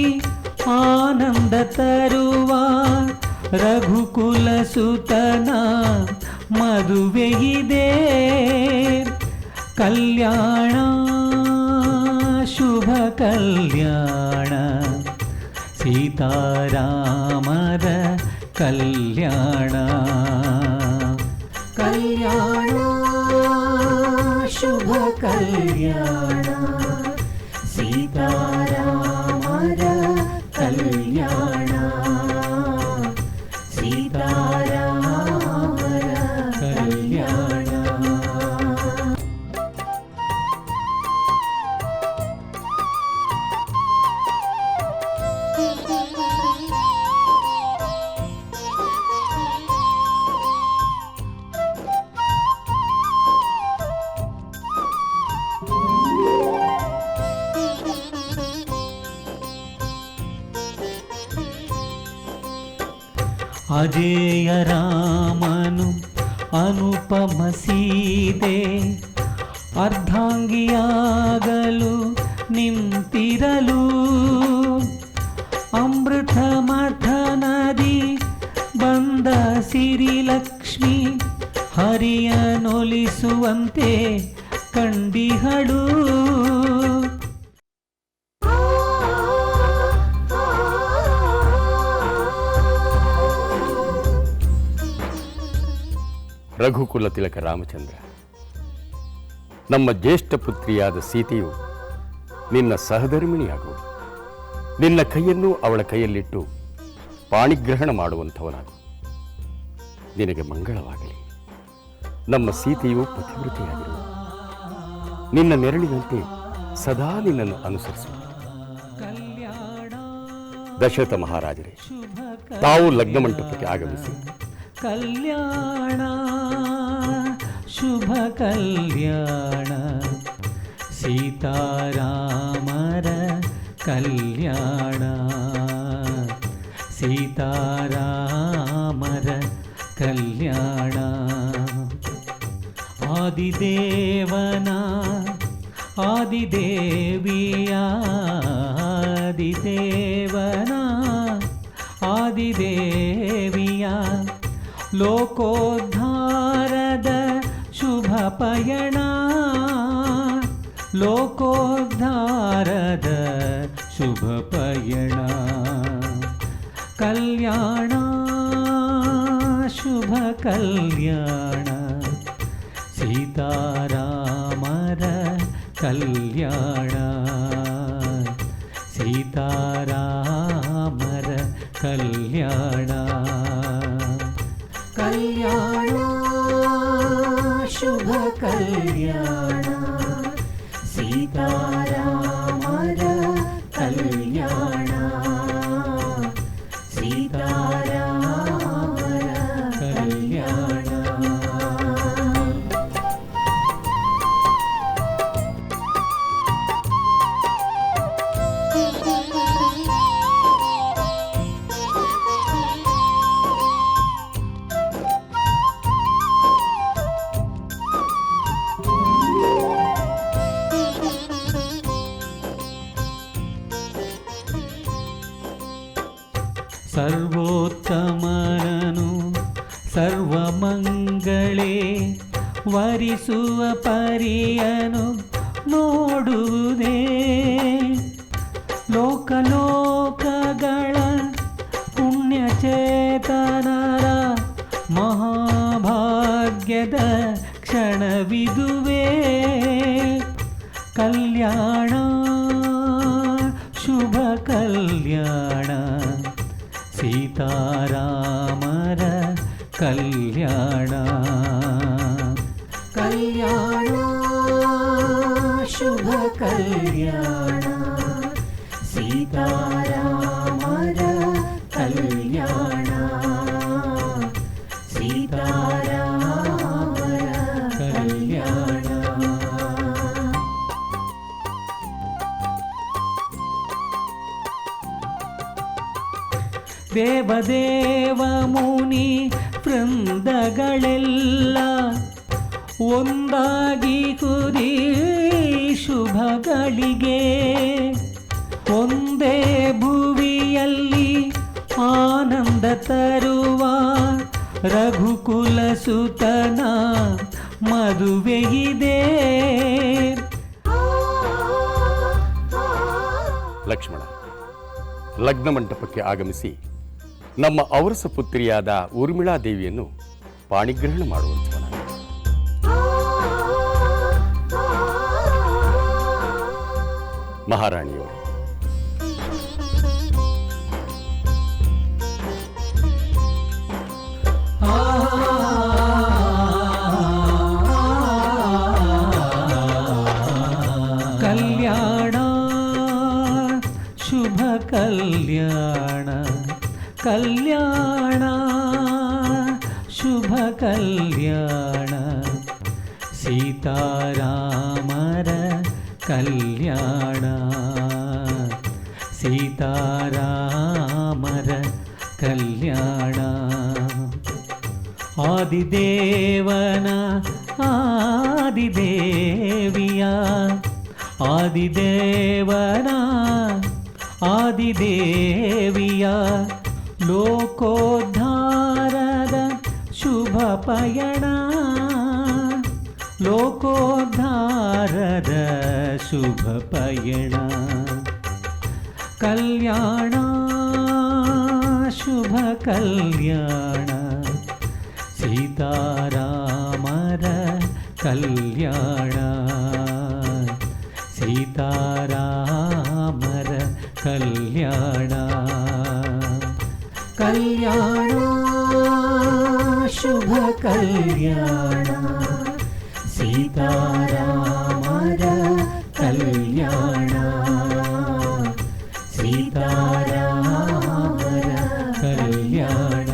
ಆನಂದ ತರುವ ರಘುಕುಲ ಸುತನ ಮದುವೆಯಿದೆ ಕಲ್ಯಾಣ ಶುಭ ಕಲ್ಯಾಣ ಸೀತಾರಾಮರ ಕಲ್ಯಾಣ ಕಲ್ಯಾಣ ಶುಭ ಕಲ್ಯಾಣ ಸೀತಾರಾಮರ ಕಲ್ಯಾಣ ಸೀತಾರಾಮರ ಕಲ್ಯಾಣ. ಅಜೇಯ ರಾಮನು ಅನುಪಮ ಸೀತೆ ಅರ್ಧಾಂಗಿಯಾಗಲು ನಿಂತಿರಲು ಅಮೃತ ಮಠ ನದಿ ಬಂದ ಸಿರಿಲಕ್ಷ್ಮಿ ಹರಿಯನೊಲಿಸುವಂತೆ ಕಂಡಿಹಳು. ರಘುಕುಲ ತಿಲಕ ರಾಮಚಂದ್ರ, ನಮ್ಮ ಜ್ಯೇಷ್ಠ ಪುತ್ರಿಯಾದ ಸೀತೆಯು ನಿನ್ನ ಸಹಧರ್ಮಿಣಿಯಾಗುವುದು. ನಿನ್ನ ಕೈಯನ್ನು ಅವಳ ಕೈಯಲ್ಲಿಟ್ಟು ಪಾಣಿಗ್ರಹಣ ಮಾಡುವಂಥವನಾಗು. ನಿನಗೆ ಮಂಗಳವಾಗಲಿ. ನಮ್ಮ ಸೀತೆಯು ಪತಿವ್ರತೆಯಾಗಿರುವ ನಿನ್ನ ನೆರಳಿನಂತೆ ಸದಾ ನಿನ್ನನ್ನು ಅನುಸರಿಸುವುದು. ದಶರಥ ಮಹಾರಾಜರೇ, ತಾವು ಲಗ್ನ ಮಂಟಪಕ್ಕೆ ಆಗಮಿಸಿ. ಕಲ್ಯಾಣ ಶುಭ ಕಲ್ಯಾಣ ಸೀತಾರಾಮರ ಕಲ್ಯಾಣ ಸೀತಾರಾಮರ ಕಲ್ಯಾಣ. ಆದಿದೇವನ ಆದಿದೇವಿಯ ಆದಿದೇವನ ಆದಿದೇವಿಯ ಲೋಕೋದ್ಧಾರದ ಶುಭ ಪಯಣ ಲೋಕೋದ್ಧಾರದ ಶುಭ ಪಯಣ. ಕಲ್ಯಾಣ ಶುಭ ಕಲ್ಯಾಣ ಸೀತಾರಾಮರ ಕಲ್ಯಾಣ ಸೀತಾರಾಮರ ಕಲ್ಯಾಣ. ಕಲ್ಯಾಣ ಶುಭ ಕಲ್ಯಾಣ ಸೀತಾರಾಮರ ಕಲ್ಯಾಣ ಸೀತಾರಾಮರ ಕಲ್ಯಾಣ. ಸರ್ವೋತ್ತಮನನು ಸರ್ವಮಂಗಳೇ ವರಿಸುವ ಪರಿಯನು ನೋಡುವುದೇ ಲೋಕಲೋಕಗಳ ಪುಣ್ಯಚೇತನರ ಮಹಾಭಾಗ್ಯದ ಕ್ಷಣವಿದುವೇ. ಕಲ್ಯಾಣ ಶುಭ ಕಲ್ಯಾಣ ಸೀತಾರಾಮರ ಕಲ್ಯಾಣ. ಕಲ್ಯಾಣ ಶುಭ ಕಲ್ಯಾಣ ಸೀತಾರಾಮರ ಕಲ್ಯಾಣ ಸೀತಾರಾಮರ ಕಲ್ಯಾಣ. ದೇವದೇವ ಮುನಿ ವೃಂದಗಳೆಲ್ಲ ಒಂದಾಗಿ ಕುರಿ ಶುಭಗಳಿಗೆ ಒಂದೇ ಭುವಿಯ ಆನಂದ ತರುವ ರಘುಕುಲ ಸುತನ ಮದುವೆಯಿದೆ. ಲಕ್ಷ್ಮಣ, ಲಗ್ನ ಮಂಟಪಕ್ಕೆ ಆಗಮಿಸಿ ನಮ್ಮ ಔರಸ ಪುತ್ರಿಯಾದ ಊರ್ಮಿಳಾ ದೇವಿಯನ್ನು ಪಾಣಿಗ್ರಹಣ ಮಾಡುವಂಥವನ. ಮಹಾರಾಣಿಯವರು, ಕಲ್ಯಾಣ ಶುಭ ಕಲ್ಯಾಣ, ಕಲ್ಯಾಣ ಶುಭ ಕಲ್ಯಾಣ, ಸೀತಾರಾಮರ ಕಲ್ಯಾಣ, ಸೀತಾರಾಮರ ಕಲ್ಯಾಣ. ಆದಿದೇವನ ಆದಿದೇವಿಯ, ಆದಿದೇವನ ಆದಿದೇವಿಯ ಲೋಕೋದ್ಧಾರದ ಶುಭ ಪಯಣ, ಲೋಕೋದ್ಧಾರದ ಶುಭ ಪಯಣ. ಕಲ್ಯಾಣ ಶುಭ ಕಲ್ಯಾಣ, ಸೀತಾರಾಮರ ಕಲ್ಯಾಣ, ಸೀತಾರಾಮರ ಕಲ್ಯಾಣ. ಕಲ್ಯಾಣ ಶುಭ ಕಲ್ಯಾಣ, ಸೀತಾರಾಮರ ಕಲ್ಯಾಣ, ಸೀತಾರಾಮರ ಕಲ್ಯಾಣ.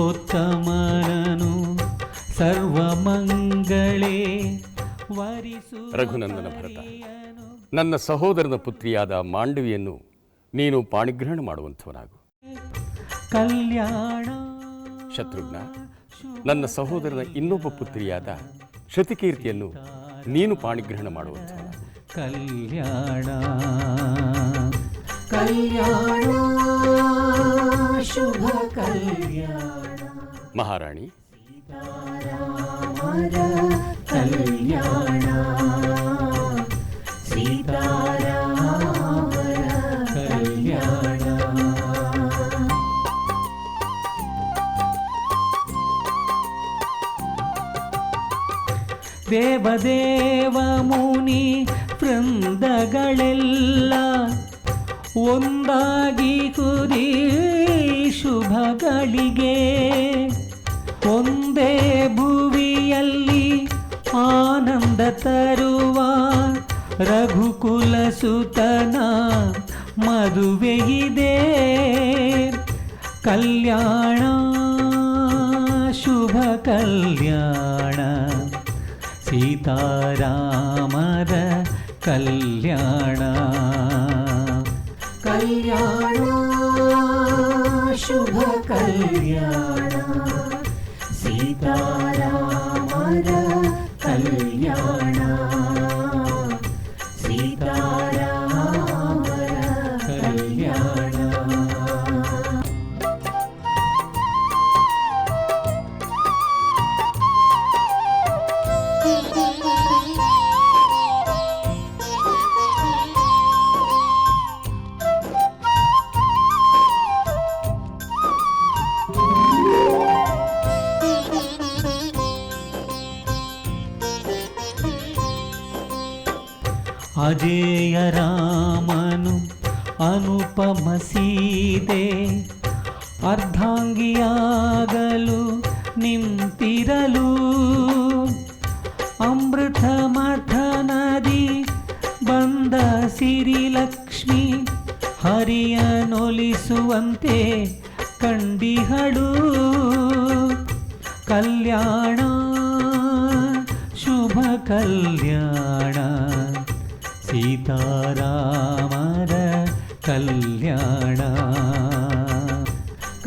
ಸರ್ವೋತ್ತಮನನು ಸರ್ವಮಂಗಳೇ ವರಿಸು. ರಘುನಂದನ ಭರತ, ನನ್ನ ಸಹೋದರನ ಪುತ್ರಿಯಾದ ಮಾಂಡವಿಯನ್ನು ನೀನು ಪಾಣಿಗ್ರಹಣ ಮಾಡುವಂಥವನಾಗು. ಕಲ್ಯಾಣ. ಶತ್ರುಘ್ನ, ನನ್ನ ಸಹೋದರನ ಇನ್ನೊಬ್ಬ ಪುತ್ರಿಯಾದ ಶತಿಕೀರ್ತಿಯನ್ನು ನೀನು ಪಾಣಿಗ್ರಹಣ ಮಾಡುವಂಥವನಾಗು. ಕಲ್ಯಾಣ. ಕಲ್ಯಾಣ ಶುಭ ಕಲ್ಯಾಣ. ಮಹಾರಾಣಿ, ಕಲ್ಯಾಣ, ಸೀತಾರಾಮರ ಕಲ್ಯಾಣ. ದೇವದೇವ ಮುನಿ ವೃಂದಗಳೆಲ್ಲ ಒಂದಾಗಿ ಕುದಿ ಶುಭಗಳಿಗೆ, ಒಂದೇ ಭುವಿಯಲ್ಲಿ ಆನಂದ ತರುವ ರಘುಕುಲ ಸುತನ ಮದುವೆಯಿದೆ. ಕಲ್ಯಾಣ ಶುಭ ಕಲ್ಯಾಣ, ಸೀತಾರಾಮರ ಕಲ್ಯಾಣ. ಕಲ್ಯಾಣ ಶುಭ ಕಲ್ಯಾಣ, ಸೀತಾರಾಮರ ಕಲ್ಯಾಣ, ಸೀತಾರಾಮರ ಕಲ್ಯಾಣ. ಅಜೇಯ ರಾಮನು ಅನುಪಮ ಸೀತೆ ಅರ್ಧಾಂಗಿಯಾಗಲು ನಿಂತಿರಲು, ಅಮೃತ ಮಥನದಿ ಬಂದ ಸಿರಿಲಕ್ಷ್ಮಿ ಹರಿಯನೊಲಿಸುವಂತೆ ಕಂಡಿಹಳು. ಕಲ್ಯಾಣ ಕಲ್ಯಾಣ ಸೀತಾರಾಮರ ಕಲ್ಯಾಣ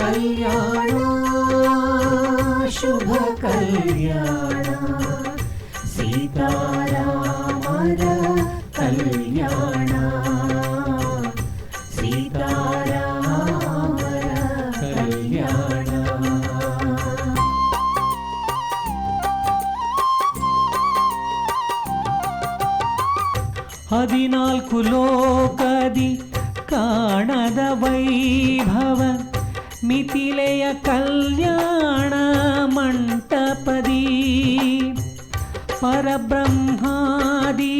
ಕಲ್ಯಾಣ ಶುಭ ಕಲ್ಯಾಣ ಸೀತಾರಾಮರ ಕಲ್ಯಾಣ ಸೀತಾರಾಮರ ಕಲ್ಯಾಣ. ಹದಿನಾಲ್ಕು ಲೋಕದಿ ಕಾಣದ ವೈಭವ ಮಿಥಿಲೆಯ ಕಲ್ಯಾಣ ಮಂಟಪದಿ ಪರಬ್ರಹ್ಮಾದಿ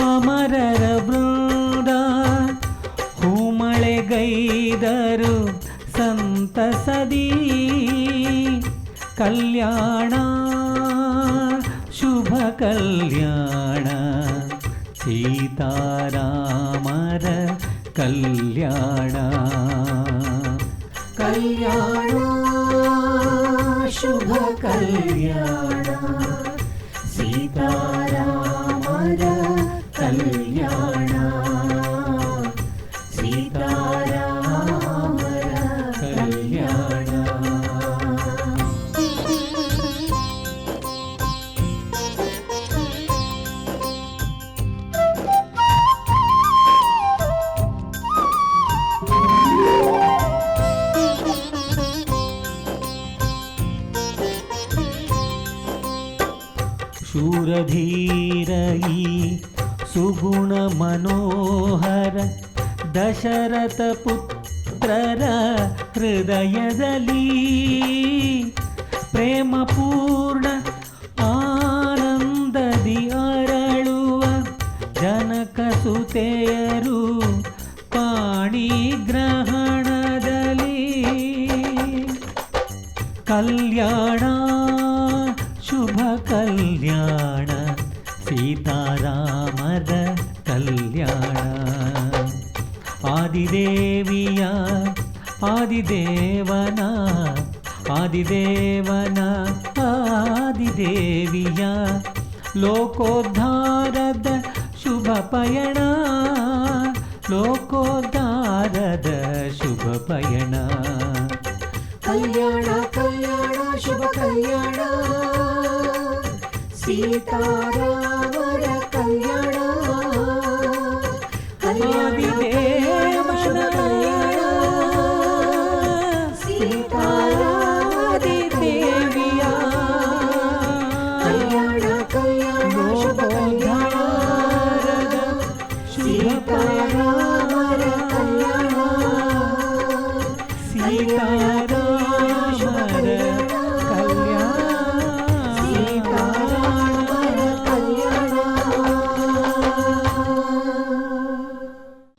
ಅಮರರ ವೃಂದ ಹೂಮಳೆಗೈದರು ಸಂತಸದಿ ಕಲ್ಯಾಣ ಶುಭ ಕಲ್ಯಾಣ ಸೀತಾರಾಮರ ಕಲ್ಯಾಣ ಕಲ್ಯಾಣ ಶುಭ ಕಲ್ಯಾಣ ಸೀತಾರಾಮರ ಕಲ್ಯಾಣ ಸೀತಾರಾಮರ ಕಲ್ಯಾಣ. ಶೂರಧೀರಯಿ ಸುಗುಣ ಮನೋಹರ ದಶರಥ ಪುತ್ರರ ಹೃದಯದಲ್ಲಿ ಪ್ರೇಮಪೂರ್ಣ ಆನಂದದಿ ಅರಳುವ ಜನಕ ಸುತೆಯರು ಪಾಣಿಗ್ರಹಣದಲ್ಲಿ ಕಲ್ಯಾಣ ಶುಭ ಕಲ್ಯಾಣ ಸೀತಾರಾಮರ ಕಲ್ಯಾಣ ಆದಿದೇವಿಯ ಆದಿದೇವನ ಆದಿದೇವನ ಆದಿದೇವಿಯ ಲೋಕೋದ್ಧಾರದ ಶುಭ ಪಯಣ ಲೋಕೋದ್ಧಾರದ ಶುಭ ಪಯಣ ಕಲ್ಯಾಣ ಕಲ್ಯಾಣ ಶುಭ ಕಲ್ಯಾಣ ಸೀತಾರಾಮರ ಕಲ್ಯಾಣ ಆದಿದೇವನ ಸೀತಾರಾದಿ ದೇವಿಯ ಕಲ್ಯಾಣ ಕಲ್ಯಾಣ ಶುಭ ಕಲ್ಯಾಣ ಸೀತಾರಾಮರ ಕಲ್ಯಾಣ ಸೀತಾ